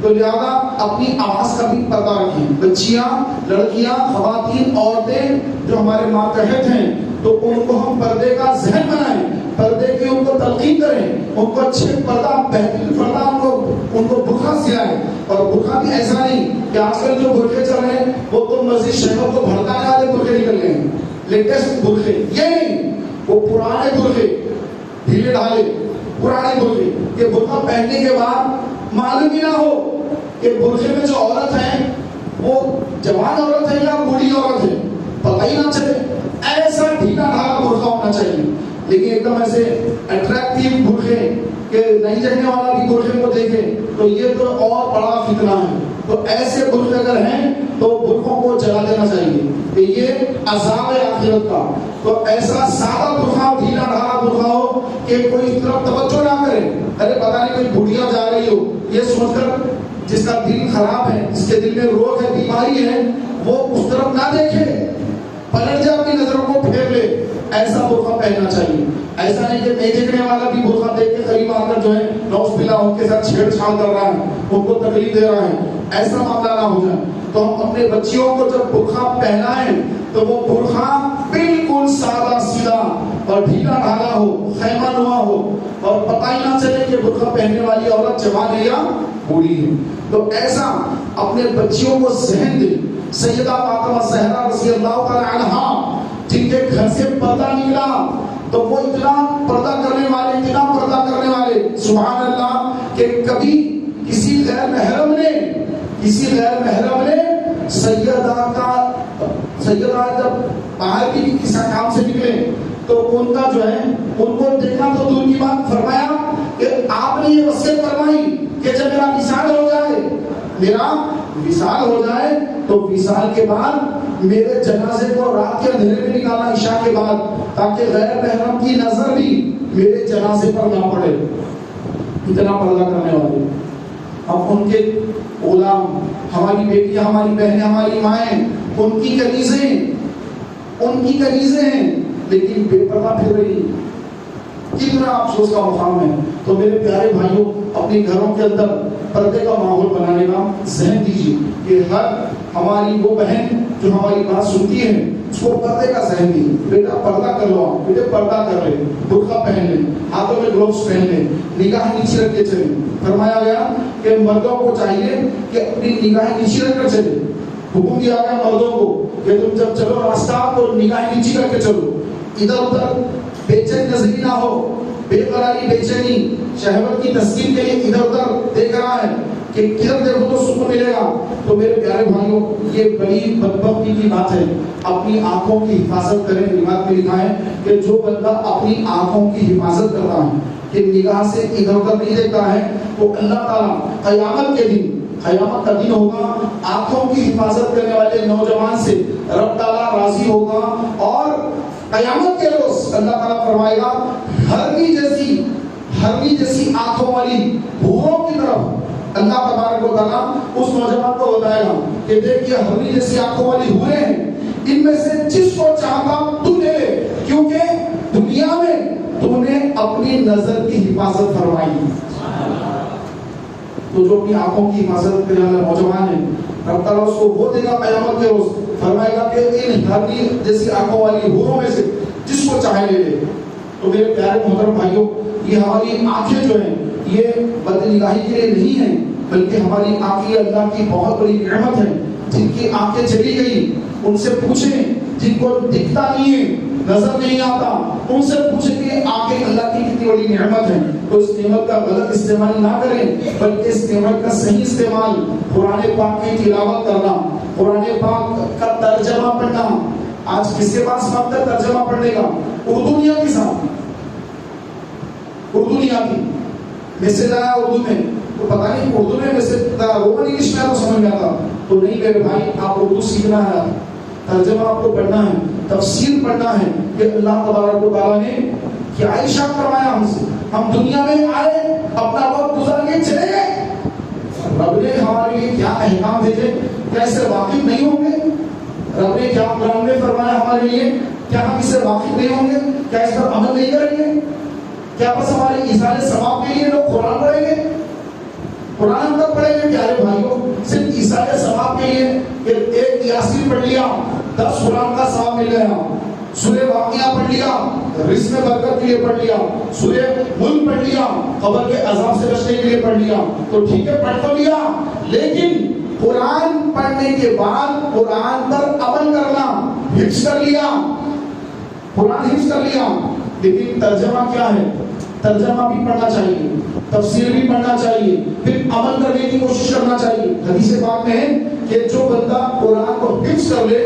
[SPEAKER 1] تو لہذا اپنی آواز کا بھی پردہ رکھیں. بچیاں، لڑکیاں، خواتین، عورتیں جو ہمارے ماتحت ہیں تو ان کو ہم پردے کا ذہن بنائیں، پردے کی ان کو تلقین کریں، ان کو اچھے پردہ، بہترین پردہ ان کو برقع سلائیں. اور برقع بھی ایسا نہیں کہ آج کل جو برقعے چل رہے ہیں وہ تو مسجد شہروں کو بھڑکانے والے برقعے نکل گئے ہیں، لیٹسٹ برقعے. یہ نہیں، وہ پرانے برقعے، ڈھیلے ڈھالے پرانے برقعے، کہ برقع پہننے کے بعد معلوم ہی نہ ہو کہ برقعے میں جو عورت ہے وہ جوان عورت ہے یا بوڑھی عورت ہے، پتہ ہی نہ چلے. ایسا ڈھیلا ڈھالا برقع ہونا چاہیے. لیکن ایک دم ایسے اٹریکٹیو برقعے کہ نہیں دیکھنے والا بھی برقعے کو دیکھے تو یہ تو اور بڑا فتنہ ہے. تو ایسے برقعے اگر ہیں تو برقعوں کو جلا دینا چاہیے کہ یہ عذاب آخرت کا. تو ایسا سادہ برقع، ڈھیلا ڈھالا برقع ہو کہ کوئی اس طرف توجہ نہ کرے، ارے پتہ نہیں کوئی بڑھیا جا رہی ہو، یہ سوچ کر جس کا دل خراب ہے، جس کے دل میں روگ ہے، بیماری ہے، وہ اس طرف نہ دیکھے، پلٹ جائے، اپنی نظروں کو پھیر لے. ایسا برقع پہننا چاہیے. ایسا نہیں کہ نہیں دیکھنے والا بھی برقع دیکھ کے قریب آ کر جو ہے نعوذ باللہ ان کے ساتھ چھیڑ چھاڑ کر رہا ہے، ان کو تکلیف دے رہا ہے. ایسا معاملہ نہ ہو جائے. تو ہم اپنے بچیوں کو جب برقع پہنائیں تو وہ برقع بالکل سادہ سیدھا اور ڈھیلا ڈھالا ہو، خیمہ نما ہو، اور پتہ ہی نہ چلے کہ برقع پہننے والی عورت جوان ہے یا بوڑھی ہے. تو ایسا اپنے بچیوں کو ذہن دے. سیدہ فاطمہ زہرا رضی اللہ تعالی عنہا جن کے گھر سے پردہ نکلا تو وہ اتنا پردہ کرنے والے سبحان اللہ کہ کبھی کسی غیر محرم نے سیدہ جب باہر کی کسی کام سے نکلے تو ان کا جو ہے ان کو دیکھنا تو دور کی بات، فرمایا کہ آپ نے یہ وصیت فرمائی کہ جب میرا وصال ہو جائے تو وصال کے بعد میرے جنازے کو رات کے اندھیرے میں نکالنا عشاء کے بعد، تاکہ غیر محرم کی نظر بھی میرے جنازے پر نہ پڑے. اتنا پردہ کرنے والے اب ان کے غلام، ہماری بیٹیاں، ہماری بہنیں، ہماری مائیں، ان کی کنیزیں ہیں لیکن بے پردہ پھر رہی. کتنا افسوس کا مقام ہے. تو میرے پیارے بھائیوں، اپنے گھروں کے اندر پردے کا ماحول بنانے کا ذہن دیجیے کہ ہر ہماری وہ بہن جو ہماری بات سنتی ہے، اس کو پردے کا ذہن دی، بیٹا پردہ کر لو، بیٹے پردہ کر لے، برقع پہن لے، ہاتھوں میں گلوز پہن لے، نگاہ نیچے رکھ کے چلے. فرمایا گیا کہ مردوں کو چاہیے کہ اپنی نگاہ نیچے رکھ کر چلے. حکم دیا گیا مردوں کو کہ تم جب چلو راستہ تو نگاہ نیچے رکھ کے چلو، ادھر ادھر بے چین نظری نہ ہو، بے قراری بے چینی شہوت کی تسکین کے لیے ادھر ادھر دیکھ رہا ہے کہ کدھر دیکھو تو سکون ملے گا. تو میرے پیارے بھائیوں یہ بڑی بدبختی کی بات ہے. اپنی آنکھوں کی حفاظت کریں. روایت میں لکھا ہے کہ جو بندہ اپنی آنکھوں کی حفاظت کرتا ہے کہ نگاہ سے ادھر ادھر نہیں دیکھتا ہے تو اللہ تعالیٰ قیامت کے دن، قیامت کا دن ہوگا، آنکھوں کی حفاظت کرنے والے نوجوان سے رب تعالیٰ راضی ہوگا. اور قیامت کے روز اللہ تعالیٰ فرمائے گا ہرنی جیسی آنکھوں والی حوروں کی طرف اللہ تبارک و تعالیٰ اس نوجوان کو بتائے گا کہ دیکھیے ہرنی جیسی آنکھوں والی حوریں ہیں، ان میں سے جس کو چاہتا تو لے لے، کیونکہ دنیا میں تم نے اپنی نظر کی حفاظت فرمائی. تو جو اپنی آنکھوں کی حفاظت کرنے والا نوجوان ہے رب تعالیٰ اس کو وہ دے گا قیامت کے روز. فرمائے گا کہ ان ہرنی جیسی آنکھوں والی حوروں میں سے جس کو چاہے لے لے. تو میرے پیارے محترم بھائیوں یہ ہماری آنکھیں جو ہیں یہ بد نگاہی کے لیے نہیں ہیں، بلکہ ہماری آنکھیں اللہ کی بہت بڑی نعمت ہے. جن کی آنکھیں چلی گئی ان سے پوچھیں، جن کو دکھتا نہیں ہے، نظر نہیں آتا، ان سے پوچھیں کہ آنکھیں اللہ کی کتنی بڑی نعمت ہے. تو اس نعمت کا غلط استعمال نہ کریں بلکہ اس نعمت کا صحیح استعمال قرآن پاک کی تلاوت کرنا، قرآن پاک کا ترجمہ پڑھنا. آج کس کے پاس وقت ہے ترجمہ پڑھنے کا؟ اردو نہیں آتی صاحب، اردو نہیں آتی. میسج آیا اردو میں تو پتہ نہیں اردو میں میسج رومن انگلش میں تو سمجھ میں آتا. تو نہیں میرے بھائی، آپ اردو سیکھنا ہے، ترجمہ آپ کو پڑھنا ہے، تفسیر پڑھنا ہے کہ اللہ تبارک و تعالیٰ نے کیا ارشاد فرمایا ہم سے. ہم دنیا میں آئے، اپنا وقت گزار کے چلے گئے، رب نے ہمارے لیے کیا احکام بھیجے، کیا اس سے واقف نہیں ہوں گے؟ رب نے کیا قرآن میں فرمایا ہمارے لیے، کیا ہم اس سے واقف نہیں ہوں گے؟ کیا اس پر عمل نہیں کریں گے؟ کیا بس ہمارے ایثار ثواب کے لیے لوگ قرآن پڑھیں گے؟ قرآن تب پڑھیں گے پیارے بھائیوں صرف ایثار ثواب کے لیے کہ ایک یاسین پڑھ لیا 10 قرآن کا ثواب مل گیا، سورہ واقعہ پڑھ لیا رزق میں برکت کے لیے پڑھ لیا، سورہ ملک پڑھ لیا قبر کے عذاب سے بچنے کے لیے پڑھ لیا، تو ٹھیک ہے پڑھ تو لیا، لیکن قرآن پڑھنے کے بعد قرآن پر عمل کرنا، حفظ کر لیا، قرآن حفظ کر لیا، لیکن ترجمہ کیا ہے؟ ترجمہ بھی پڑھنا چاہیے، تفسیر بھی پڑھنا چاہیے، پھر عمل کرنے کی کوشش کرنا چاہیے. حدیث پاک میں ہے کہ جو بندہ قرآن کو حفظ کر لے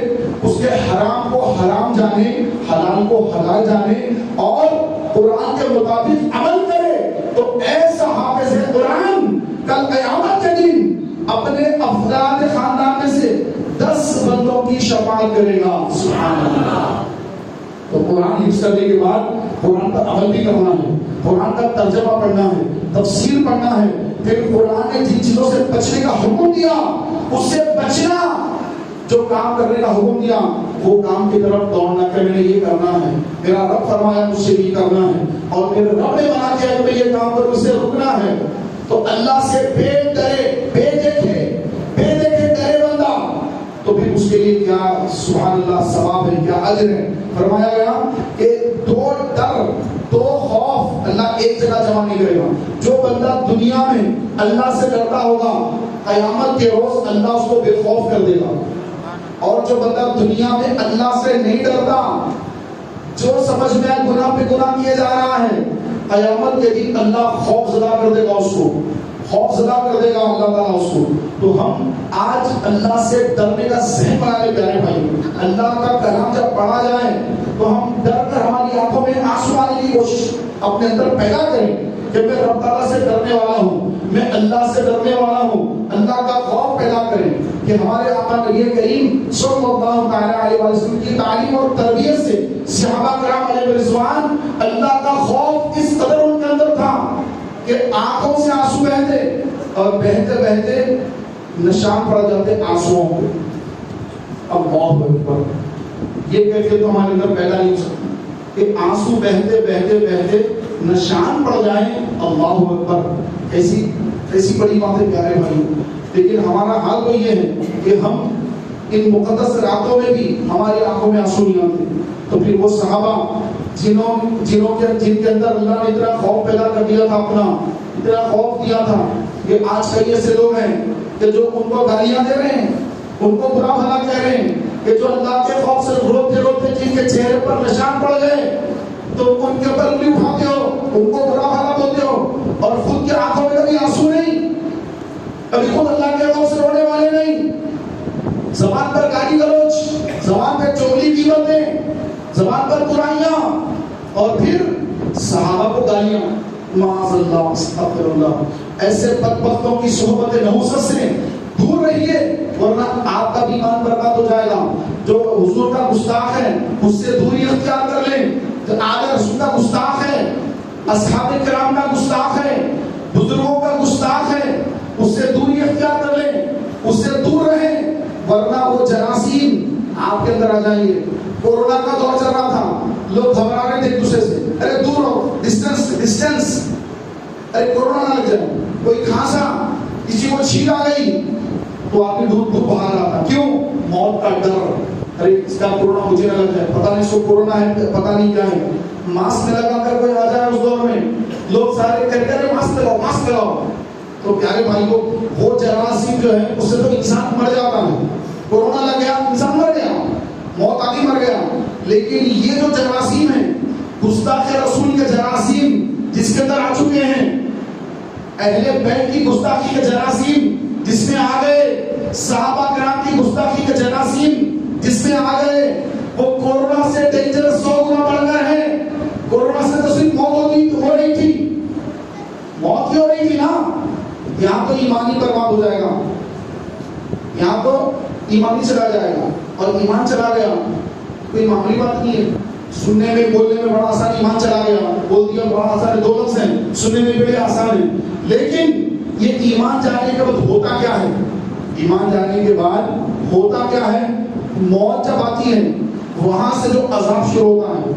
[SPEAKER 1] اس کے حرام کو حرام جانے، حلال کو حلال جانے اور قرآن کے مطابق عمل کرے تو ایسا حافظ قرآن کل قیامت کے دن اپنے افراد خاندان میں سے 10 بندوں کی شفاعت کرے گا. سبحان اللہ. تو قرآن حفظ کرنے کے بعد قرآن پر عمل بھی کرنا ہے، قرآن کا ترجمہ پڑھنا ہے، تفسیر پڑھنا ہے، پھر قرآن نے جن چیزوں سے بچنے کا حکم دیا اس سے بچنا، جو کام کرنے کا حکم دیا وہ کام کی طرف دوڑنا کہ میں نے یہ کرنا ہے، میرا رب فرمایا مجھ سے یہ کرنا ہے، اور میرے رب نے منع کیا کہ میں یہ کام کروں، اس سے رکنا ہے. تو اللہ سے بے ڈرے بے دیکھے ڈرے بندہ تو پھر اس کے لیے کیا سبحان اللہ ثواب ہے، کیا اجر ہے. فرمایا گیا کہ 2 ڈر 2 خوف اللہ ایک جگہ جمع نہیں کرے گا. جو بندہ دنیا میں اللہ سے ڈرتا ہوگا قیامت کے روز اللہ اس کو بے خوف کر دے گا، اور جو بندہ دنیا میں اللہ سے نہیں ڈرتا، جو سمجھ میں گناہ پہ گناہ کیے جا رہا ہے، قیامت کے دن اللہ خوف زدہ کر دے گا، اس کو خوف زدہ کر دے گا اللہ تعالیٰ اس کو. تو ہم آج اللہ سے ڈرنے کا ذہن بنا لے پیارے بھائی. اللہ کا کلام جب پڑھا جائے تو ہم ڈر کر ہماری آنکھوں میں آنسو آنے کی کوشش اپنے اندر پیدا کریں کہ میں رب تعالیٰ سے ڈرنے والا ہوں، میں اللہ سے ڈرنے والا ہوں. اللہ کا خوف پیدا کریں کہ ہمارے آقا نبی کریم صلی اللہ تعالیٰ علیہ وسلم کی تعلیم اور تربیت سے صحابہ کرام علیہ رضوان اللہ کا خوف اس قدر ان کے اندر تھا کہ آنکھوں سے آنسو بہتے اور بہتے بہتے نشان پڑ جاتے آنسوؤں پہ. اللہ اکبر. یہ کیفیت تو ہمارے اندر پیدا نہیں ہو سکتی کہ آنسو بہتے بہتے بہتے نشان پڑ جائیں. اللہ اکبر. ایسی بڑی بات ہے پیارے بھائی. لیکن ہمارا حال تو یہ ہے کہ ہم ان مقدس راتوں میں بھی ہماری آنکھوں میں آنسو نہیں آتے. تو پھر وہ صحابہ جن کے اندر اللہ نے اتنا خوف پیدا کر دیا تھا، اپنا اتنا خوف دیا تھا کہ آج کئی ایسے لوگ ہیں کہ جو ان کو گالیاں دے رہے ہیں، ان کو برا بھلا کہہ رہے ہیں، کہ جو اللہ کے خوف سے روتے روتے جن کے چہرے پر نشان پڑ گئے تو ان کے اوپر انگلی اٹھاتے ہو، ان کو برا بھلا بولتے ہو، اور خود کے آنکھوں میں کبھی آنسو نہیں، کبھی خود اللہ کے خوف سے رونے والے نہیں. زبان پر گالی گلوچ، زبان پر چغلی کی باتیں، زبان پر برائیاں، اور پھر صحابہ کو گالیاں. معاذ اللہ، استغفر اللہ. ایسے بدبختوں کی صحبت نحوست سے دور رہیے، ورنہ آپ کا بھی ایمان برباد ہو جائے گا. جو حضور کا گستاخ ہے اس سے دوری اختیار کر لیں. جو آل رسول کا گستاخ ہے، اصحاب کرام کا گستاخ ہے، بزرگوں کا گستاخ ہے، اس سے دوری اختیار کر لیں، اس سے دور رہیں، ورنہ وہ جراثیم آپ کے اندر آ جائیں گے. کورونا کا دور چل رہا تھا، لوگ گھبرا رہے تھے ایک دوسرے سے، ارے دور ہو، ڈسٹینس، ارے کورونا نہ لگ جائے. کوئی کھانسا، کسی کو چھینک آ گئی تو آپ کی دودھ باہر رہا تھا. کیوں؟ موت کا ڈر. ارے اس کا کورونا مجھے نہ لگ جائے، پتہ نہیں سو کورونا ہے، پتہ نہیں کیا ہے. ماسک میں لگا کر کوئی آ جائے اس دور میں، لوگ سارے کہتے ہیں ماسک لگاؤ، ماسک لگاؤ. تو پیارے بھائیوں، وہ جراثیم جو ہے اس سے تو انسان مر جاتا ہے. کورونا لگ گیا، انسان مر گیا، موت آدمی مر گیا. لیکن یہ جو جراثیم ہیں، گستاخ رسول کے جراثیم جس کے اندر آ چکے ہیں، اہل بیت کی گستاخی کے جراثیم جس میں آ گئے، صحابہ کرام کی گستاخی کے جراثیم جس میں آ گئے، وہ کورونا سے ڈینجرس 100 گنا بڑھ گئے ہیں. کورونا سے تو صرف موت ہو رہی تھی، موت ہی ہو رہی تھی نا. یہاں تو ایمان ہی برباد ہو جائے گا، یہاں تو ایمان ہی چلا جائے گا. اور ایمان چلا گیا کوئی معمولی بات نہیں ہے. سننے میں بولنے میں بڑا آسان، ایمان چلا گیا بول دیا بڑا آسان ہے، 2 لفظ ہیں، سننے میں بڑے آسان ہے. لیکن یہ ایمان جانے کے بعد ہوتا کیا ہے؟ ایمان جانے کے بعد ہوتا کیا ہے؟ موت جب آتی ہے وہاں سے جو عذاب شروع ہوتا ہے،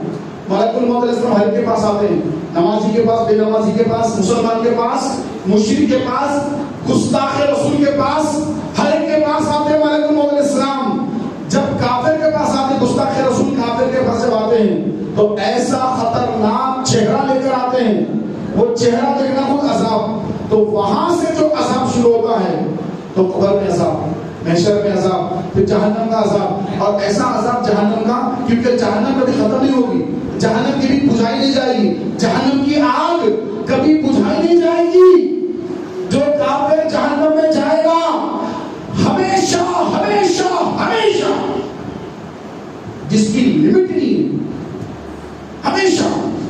[SPEAKER 1] ملک الموت علیہ السلام ہر کے پاس آتے ہیں، نمازی کے پاس، بے نمازی کے پاس، مسلمان کے پاس، مشرک کے پاس، گستاخ رسول کے پاس، ہر ایک کے پاس آتے ہیں ملک الموت علیہ السلام. جب کافر کے پاس آتے ہیں، گستاخ رسول کافر کے پاس جب آتے ہیں تو ایسا خطرناک چہرہ لے کر آتے ہیں، وہ چہرہ دیکھنا خود عذاب. تو وہاں سے جو عذاب شروع ہوتا ہے تو قبر میں عذاب، محشر میں عذاب، پھر جہنم کا عذاب. اور ایسا عذاب جہنم کا، کیونکہ جہنم کبھی ختم نہیں ہوگی، جہنم کی بھی بجھائی نہیں جائے گی، جہنم کی آگ کبھی بجھائی نہیں جائے گی. جو کافر جہنم میں جائے گا ہمیشہ ہمیشہ ہمیشہ، جس کی لمٹ نہیں، ہمیشہ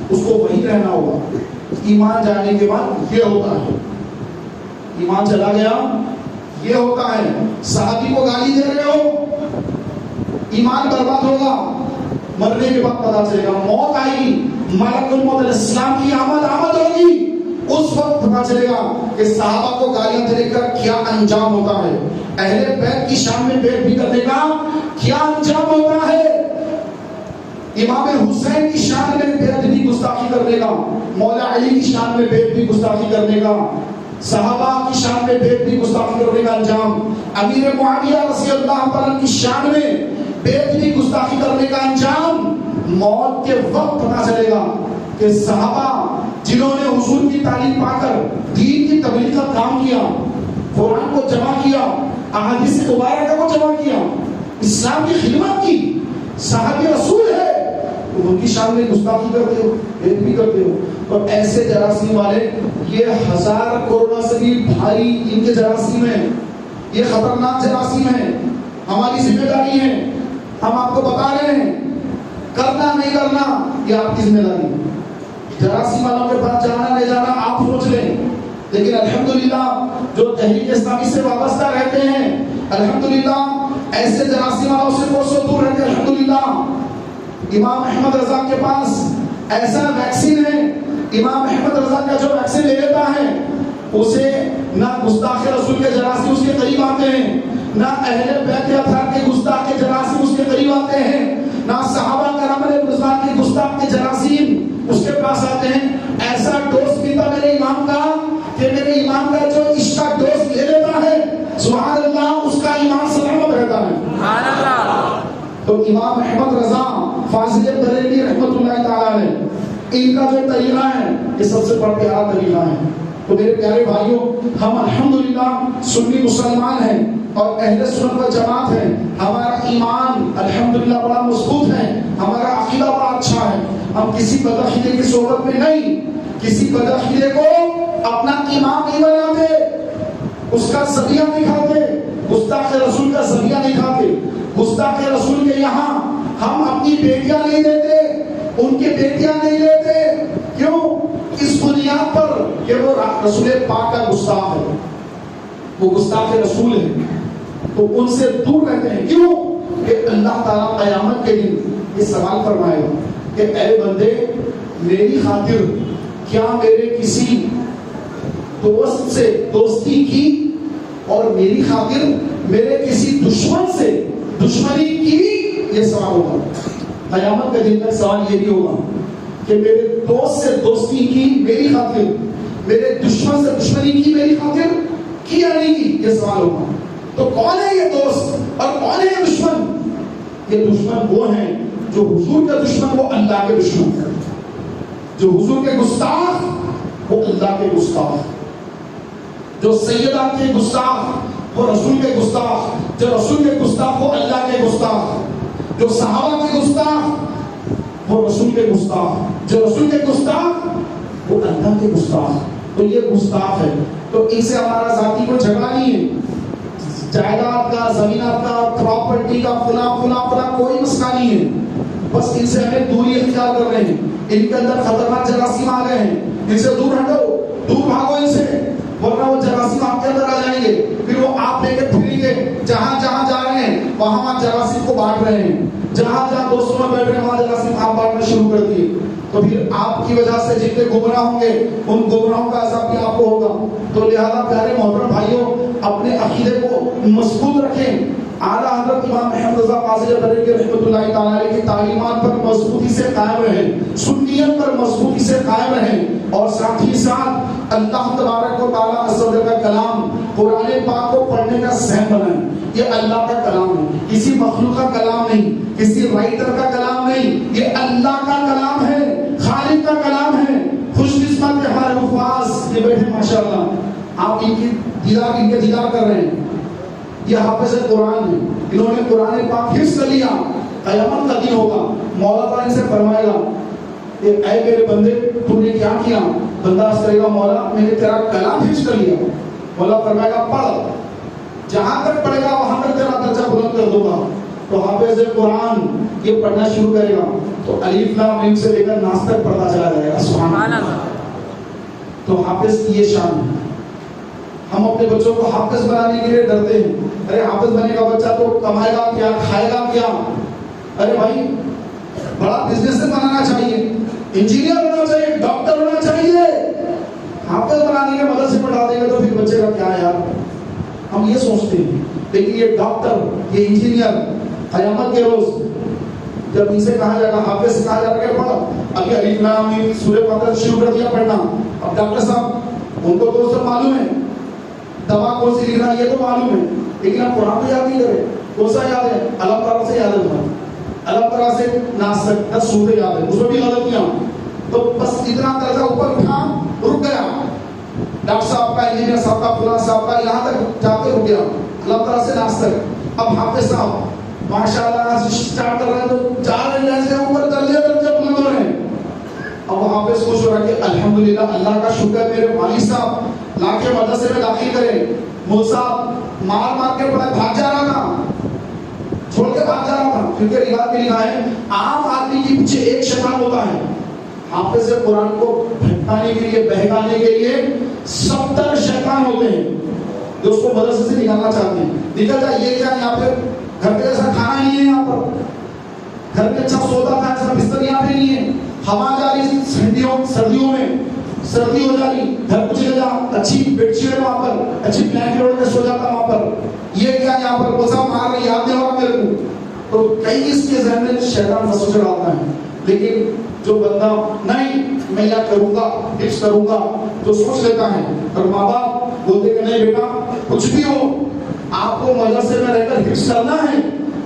[SPEAKER 1] اس کو وہی رہنا ہوگا. ایمان جانے کے بعد یہ ہوتا ہے، ایمان چلا گیا یہ ہوتا ہے. صحابی کو گالی دے رہے ہو، ایمان برباد ہوگا. مرنے کے بعد پتا چلے گا، موت آئے گی، ملک الموت علیہ السلام کی آمد ہوگی، اس وقت پتا چلے گا کہ صحابہ کو گالیاں دے کر کیا انجام ہوتا ہے، اہل بیت کی شان میں بے بھی کرنے کا کیا انجام ہوتا ہے، امام حسین کی شان میں بے ادبی گستاخی کرنے کا، مولا علی کی شان میں بے ادبی گستاخی کرنے کا، صحابہ کی شان میں بے ادبی گستاخی کرنے کا انجام، امیر معاویہ رضی اللہ عنہ کی شان میں بے ادبی گستاخی کرنے کا انجام. موت کے وقت پتا چلے گا کہ صحابہ جنہوں نے حضور کی تعلیم پا کر دین کی تبلیغ کا کام کیا، قرآن کو جمع کیا، احادیث مبارکہ کو جمع کیا، اسلام کی خدمت کی، صحابی رسول ہے، ان کی شان میں گستاخی کرتے ہو، بے ادبی کرتے ہو. اور ایسے جراثیم والے، یہ 1000 کورونا سے بھی بھاری ان کے جراثیم ہیں، یہ خطرناک جراثیم ہیں. ہماری ذمہ داری ہے، ہم آپ کو بتا رہے ہیں، کرنا نہیں کرنا یہ آپ کی ذمہ داری ہے. جراثیم والوں کے پاس جانا لے جانا آپ سوچ لیں. لیکن الحمدللہ جو تحریک اسلامی سے وابستہ رہتے ہیں، الحمدللہ ایسے جراثیم والوں سے کوسوں دور رہتے ہیں. الحمدللہ امام احمد رضا کے پاس ایسا ویکسین ہے، امام احمد رضا کا جو ویکسین لے لیتا ہے اسے نہ گستاخ رسول کے جراثیم اس کے قریب آتے ہیں، نہ اہل بیت اطہار کے گستاخ کے جراثیم اس کے قریب آتے ہیں، نہ صحابہ کرام رضوان کے گستاخ کے جراثیم اس کے پاس آتے ہیں. ایسا ڈوز پیتا میرے امام کا کہ میرے امام کا جو اس کا ڈوز لے لیتا ہے، سبحان اللہ، اس کا ایمان سلامت رہتا ہے. تو امام احمد رضا فاضل بریلوی رحمۃ اللہ تعالی علیہ، ان کا جو طریقہ ہے یہ سب سے بڑا پیارا طریقہ ہے۔ تو میرے پیارے بھائیوں، ہم الحمدللہ سنی مسلمان ہیں اور اہل سنت و جماعت ہیں، ہمارا ایمان الحمدللہ بڑا مضبوط ہے، ہمارا عقیدہ بڑا اچھا ہے، ہم کسی بدعقیدے کی صحبت میں نہیں، کسی بدعقیدے کو اپنا امام نہیں بناتے، اس کا ذریعہ نہیں کھاتے، گستاخ رسول کا ذریعہ نہیں کھاتے، گستاخ رسول کے یہاں ہم اپنی بیٹیاں نہیں دیتے، ان کی بیٹیاں نہیں لیتے، کیوں؟ اس بنیاد پر کہ وہ رسول پاک کا گستاخ ہے، وہ گستاخ رسول ہے، تو ان سے دور رہتے ہیں۔ کیوں؟ کہ اللہ تعالیٰ قیامت کے دن یہ سوال فرمائے گا کہ اے بندے، میری خاطر کیا میرے کسی دوست سے دوستی کی اور میری خاطر میرے کسی دشمن سے دشمنی کی؟ یہ سوال ہوگا قیامت کے دن تک۔ سوال یہ بھی ہوگا کہ میرے دوست سے دوستی کی میری خاطر، میرے دشمن سے دشمنی کی میری خاطر، کی یا نہیں کی؟ یہ سوال ہوگا۔ تو کون ہے یہ دوست اور کون ہے یہ دشمن؟ یہ دشمن وہ ہیں جو حضور کے دشمن، وہ اللہ کے دشمن ہیں، جو حضور کے گستاخ وہ اللہ کے گستاخ، جو سیدہ کے گستاخ وہ رسول کے گستاخ، جو رسول کے گستاخ وہ اللہ کے گستاخ، جو صحابہ کے گستاخ وہ رسول کے گستاخ، جو رسول کے گستاخ وہ اللہ کے گستاخ۔ تو یہ گستاخ ہے، تو ان سے ہمارا ذاتی کوئی جھگڑا نہیں ہے، جائیداد کا، زمینات کا، پراپرٹی کا، فلاں کوئی مسئلہ نہیں ہے، بس ان سے ہمیں دوری اختیار کر رہے ہیں، ان کے اندر خطرناک جراثیم آ گئے ہیں، ان سے دور ہٹو، دور بھاگو ان سے، ورنہ وہ جراثیم آپ کے اندر آ جائیں گے، پھر وہ آپ لے کے پھریں گے، جہاں جہاں جا رہے ہیں وہاں آپ جراثیم کو بانٹ رہے ہیں، جہاں جہاں دوستوں میں بیٹھ رہے ہیں وہاں جراثیم آپ بانٹنا شروع کر دیے، تو پھر آپ کی وجہ سے جتنے گمراہ ہوں گے ان گمراہوں کا عذاب بھی آپ کو ہوگا۔ تو لہذا پیارے محترم بھائیوں، اپنے عقیدے کو مضبوط رکھیں، اعلیٰ حضرت امام احمد رضا فاضل بریلوی رحمۃ اللہ تعالی علیہ کی تعلیمات پر مضبوطی سے قائم رہیں، سنیت پر مضبوطی سے قائم رہیں، اور ساتھ ہی ساتھ اللہ تبارک و تعالیٰ عز و جل کا کلام قرآن پاک کو پڑھنے کا ذہن بنائیں۔ یہ اللہ کا کلام ہے، کسی مخلوق کا کلام نہیں، کسی رائٹر کا کلام نہیں، یہ اللہ کا کلام ہے، خالق کا کلام ہے۔ خوش قسمت ہمارے حفاظ یہ بیٹھے ماشاءاللہ، آپ ان کے دیدار کر رہے ہیں، یہ حافظ قرآن ہے، انہوں نے قرآن پاک حفظ کر لیا، قیامت کا دن ہوگا مولا تعالیٰ ان سے فرمائے گا کہ اے میرے بندے تم نے کیا کیا؟ بندہ عرض کرے گا مولا میں نے تیرا کلام حفظ کر لیا، مولا فرمائے گا پڑھ، جہاں تک پڑھے گا وہاں تک تیرا درجہ بلند کر دوں گا۔ تو حافظ قرآن یہ پڑھنا شروع کرے گا تو الف لام میم سے لے کر ناس تک پڑھتا چلا جائے گا، سبحان اللہ۔ تو حافظ کی یہ شان ہے۔ ہم اپنے بچوں کو حافظ بنانے کے لیے ڈرتے ہیں، ارے حافظ بنے گا بچہ تو کمائے گا کیا، کھائے گا کیا؟ ارے بھائی بڑا بزنس بنانا چاہیے، انجینئر ہونا چاہیے، ڈاکٹر ہونا چاہیے، حافظ بنانے کے مدد سے پڑھا دیں گے تو پھر بچے کا کیا ہے یار، ہم یہ سوچتے ہیں۔ لیکن یہ ڈاکٹر، یہ انجینئر قیامت کے روز جب ان سے کہا جائے گا، حافظ سے کہا جائے گا پڑھ، ابھی الف لام میم سورہ فاتحہ شروع کر دیا پڑھنا، اب ڈاکٹر صاحب ان کو تو سب معلوم ہے، دوا کون سی لکھنا یہ تو معلوم ہے، لیکن آپ قرآن تو یاد نہیں کرے، کون سا یاد ہے؟ اللہ تعالیٰ سے یاد ہے، اللہ تعالیٰ سے ناس تک 10 سورتیں یاد ہے، اس میں بھی غلطیاں، تو بس اتنا درجہ اوپر اٹھا رک گیا، ڈاکٹر صاحب کا، انجینئر صاحب کا، فلاں صاحب کا، یہاں تک جاتے رک گیا، اللہ تعالیٰ سے ناس تک۔ اب حافظ صاحب ماشاءاللہ اسٹارٹ کر رہے ہیں تو 4 درجے اوپر درجے بلند ہو رہے ہیں۔ اب وہ حافظ خوش ہو رہا کہ الحمدللہ اللہ کا شکر، میرے والد صاحب لا کے مدرسے میں داخل کرے، مول صاحب مار کے پڑھا بھاگ جا رہا تھا، چھوڑ کے بھاگ جا رہا تھا، کیونکہ روایت میں لکھا ہے عام آدمی کے پیچھے ایک شیطان ہوتا ہے، حافظ قرآن کو بھٹکانے کے لیے، بہکانے کے لیے 70 شیطان ہوتے ہیں جو اس کو مدرسے سے نکالنا چاہتے ہیں۔ نکل جائے، یہ کیا یہاں پہ گھر پہ ایسا کھانا نہیں ہے، یہاں پر گھر پہ اچھا سوتا تھا، ایسا بستر یہاں پہ نہیں ہے، ہوا جا رہی سردیوں میں سردی ہو جا رہی، گھر کو چلے جا، اچھی بیڈ شیٹ وہاں پر، اچھی بلینکٹ اوڑھ کے سو جاتا وہاں پر، یہ کیا یہاں پر کوسا مار رہے، یاد نہیں ہو رہا میرے کو، تو کئی اس کے ذہن میں شیطان وسوسہ ڈالتا ہے۔ لیکن جو بندہ نہیں میں یہ کروں گا، حفظ کروں گا، جو سوچ لیتا ہے، اور ماں باپ بولتے کہ نہیں بیٹا کچھ بھی ہو آپ کو مدرسے میں رہ کر حفظ کرنا ہے،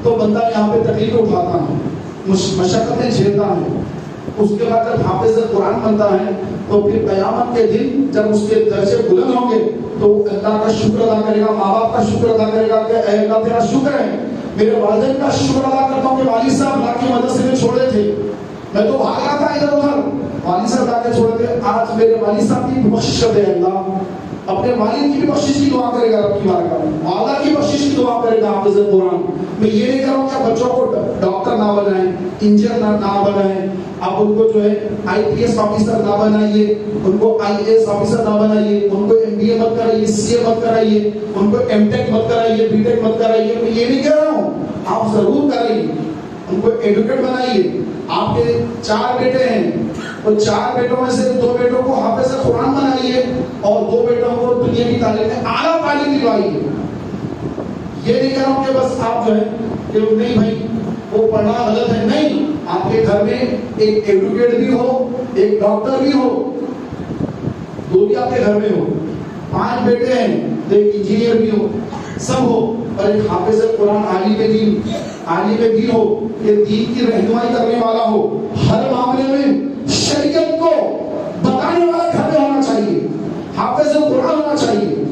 [SPEAKER 1] تو بندہ یہاں پہ تکلیف اٹھاتا ہے، مشقتیں جھیلتا ہے. اس کے بعد جب حافظ قرآن بنتا ہے تو پھر قیامت کے دن جب اس کے درجے بلند ہوں گے تو وہ اللہ کا شکر ادا کرے گا، ماں باپ کا شکر ادا کرے گا کہ اے اللہ تیرا شکر ہے، میرے والدین کا شکر ادا کرتا ہوں کہ والد صاحب لا کے مدرسے میں چھوڑے تھے، میں تو بھاگ رہا تھا ادھر ادھر، والد صاحب لا کے چھوڑے تھے، آج میرے والد صاحب کی بخشش کر دے اللہ. اپنے والد کی بھی بخشش کی دعا کرے گا رب کی بارگاہ میں، والدہ کی بخشش کی دعا کرے گا حافظ قرآن. میں یہ نہیں کہہ رہا ہوں کہ بچوں کو ڈاکٹر نہ بنائیں، انجینئر نہ بنائیں، آپ ان کو جو ہے آئی پی ایس آفیسر نہ بنائیے، ان کو آئی اے ایس آفیسر نہ بنائیے، ان کو ایم بی اے مت کرائیے، سی اے مت کرائیے، ان کو ایم ٹیک مت کرائیے، بی ٹیک مت کرائیے. میں یہ نہیں کہہ رہا ہوں، آپ ضرور کرائیے، ان کو ایڈوکیٹ بنائیے. آپ کے 4 بیٹے ہیں، تو 4 بیٹوں میں سے 2 بیٹوں کو حافظ قرآن بنائیے اور 2 بیٹوں کو دنیا کی تعلیم میں اعلیٰ تعلیم دلوائیے. یہ نہیں کہہ رہا ہوں کہ بس آپ جو ہے کہ نہیں بھائی وہ پڑھنا غلط ہے، نہیں، آپ کے گھر میں ایک ایڈوکیٹ بھی ہو، ایک ڈاکٹر بھی ہو، 2 بھی آپ کے گھر میں ہو، 5 بیٹے ہیں تو ایک انجینئر بھی ہو، سب ہو، اور ایک حافظ قرآن عالم دین ہو کہ دین کی رہنمائی کرنے والا ہو، ہر معاملے میں شریعت کو بتانے والا گھر میں ہونا چاہیے، حافظ قرآن ہونا چاہیے.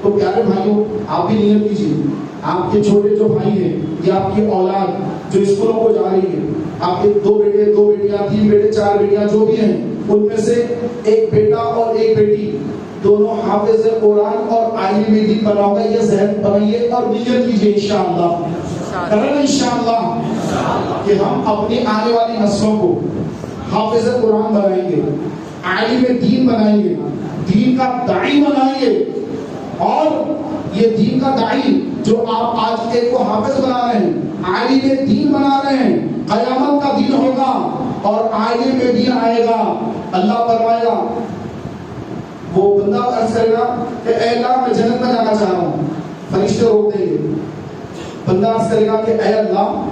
[SPEAKER 1] تو پیارے بھائیوں آپ بھی نیت کیجیے، آپ کے چھوٹے جو بھائی ہیں یا آپ کی اولاد جو اسکولوں کو جا رہی ہے، آپ کے 2 بیٹے 2 بیٹیاں 3 بیٹے 4 بیٹیاں جو بھی ہیں، ان میں سے ایک بیٹا اور ایک بیٹی دونوں حافظ قرآن اور عالم دین بناؤ گا. یہ ذہن بنائیے اور نیت کیجیے انشاءاللہ، کریں انشاءاللہ کہ ہم اپنی آنے والی نسلوں کو حافظ قرآن بنائیں گے، عالم دین بنائیں گے، دین کا داعی بنائیں گے. اور یہ دین کا داعی جو آپ آج ایک کو حافظ بنا رہے ہیں، عالم دین بنا رہے ہیں، قیامت کا دن ہوگا اور عالم دین آئے گا. اللہ فرمائے گا، وہ بندہ عرض کرے گا کہ اے اللہ میں جنت میں جانا چاہ رہا ہوں، فرشتے روک دیں گے. بندہ عرض کرے گا کہ اے اللہ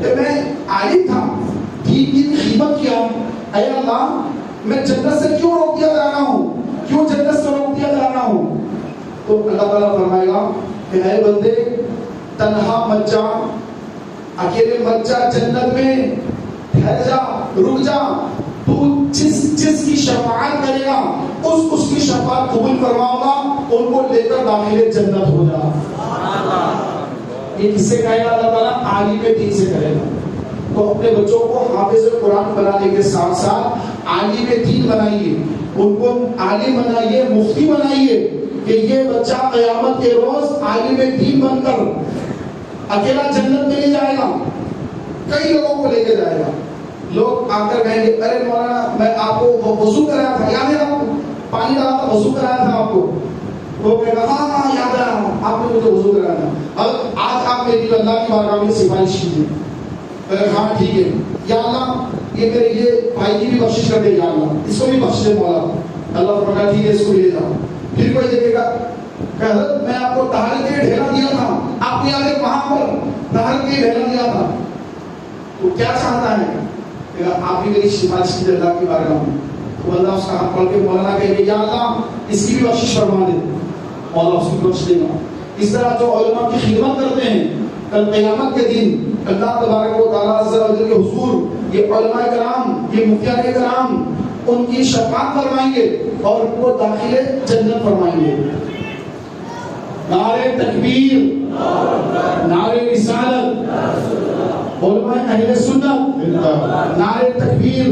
[SPEAKER 1] کہ میں عالم تھا، دین کی خدمت کیا، اے اللہ میں جنت سے کیوں روک دیا جا رہا ہوں، کیوں جنت سے روک دیا جا رہا ہوں؟ تو اللہ تعالیٰ فرمائے گا کہ اے بندے تنہا مت جا، اکیلے مت جا جنت میں، ٹھہر جا، رک جا، تو جس کی شفاعت کرے گا اس کی شفاعت قبول فرماؤں گا، ان کو لے کر داخل جنت ہو جا. یہ کس سے کہے گا اللہ تعالیٰ؟ عالم دین سے کہے گا. تو اپنے بچوں کو حافظ قرآن بنانے کے ساتھ ساتھ عالم دین بنائیے، ان کو عالم بنائیے، مفتی بنائیے کہ یہ بچہ قیامت کے روز عالم دین بن کر اکیلا جنت میں نہیں جائے گا، کئی لوگوں کو لے کے جائے گا. لوگ آ کر کہیں گے ارے مولانا میں آپ کو وضو کرایا تھا، یاد ہے آپ کو پانی ڈالا تھا، وضو کرایا تھا آپ کو؟ وہ کہے گا ہاں یاد ہے آپ نے مجھے وضو کرایا تھا. اب آج آپ میری اللہ کی بارگاہ میں سفارش کیجیے، ہاں ٹھیک ہے یا اللہ یہ میرے یہ بھائی کی بھی بخشش کر دے، یا اللہ اس کو بھی بخش دے مولا. اللہ فرمایا ٹھیک ہے اس کو لے جاؤ. پھر کوئی دیکھے گا کہ حضرت میں آپ کو طہارت کے ڈھیلا دیا تھا، آپ کو یاد ہے وہاں پر طہارت کے ڈھیلا دیا تھا، تو کیا چاہتا ہے کہ آپ بھی میری سفارش کی اللہ کی بارگاہ میں. تو اللہ اس کا ہاتھ پکڑ کے مولانا کہے گا یا اللہ اس کی بھی بخشش فرما دے، مولا اس کو بخش دے گا. اس طرح جو علماء کی خدمت کرتے ہیں کل قیامت کے دن اللہ تبارک و تعالیٰ عز و جل کے حضور یہ علماء کرام، یہ مفتیان کرام ان کی شفاعت فرمائیں گے اور ان کو داخل جنت فرمائیں گے. نعرہ تکبیر، نعرہ رسالت، علماء اہل سنت، نعرہ تکبیر.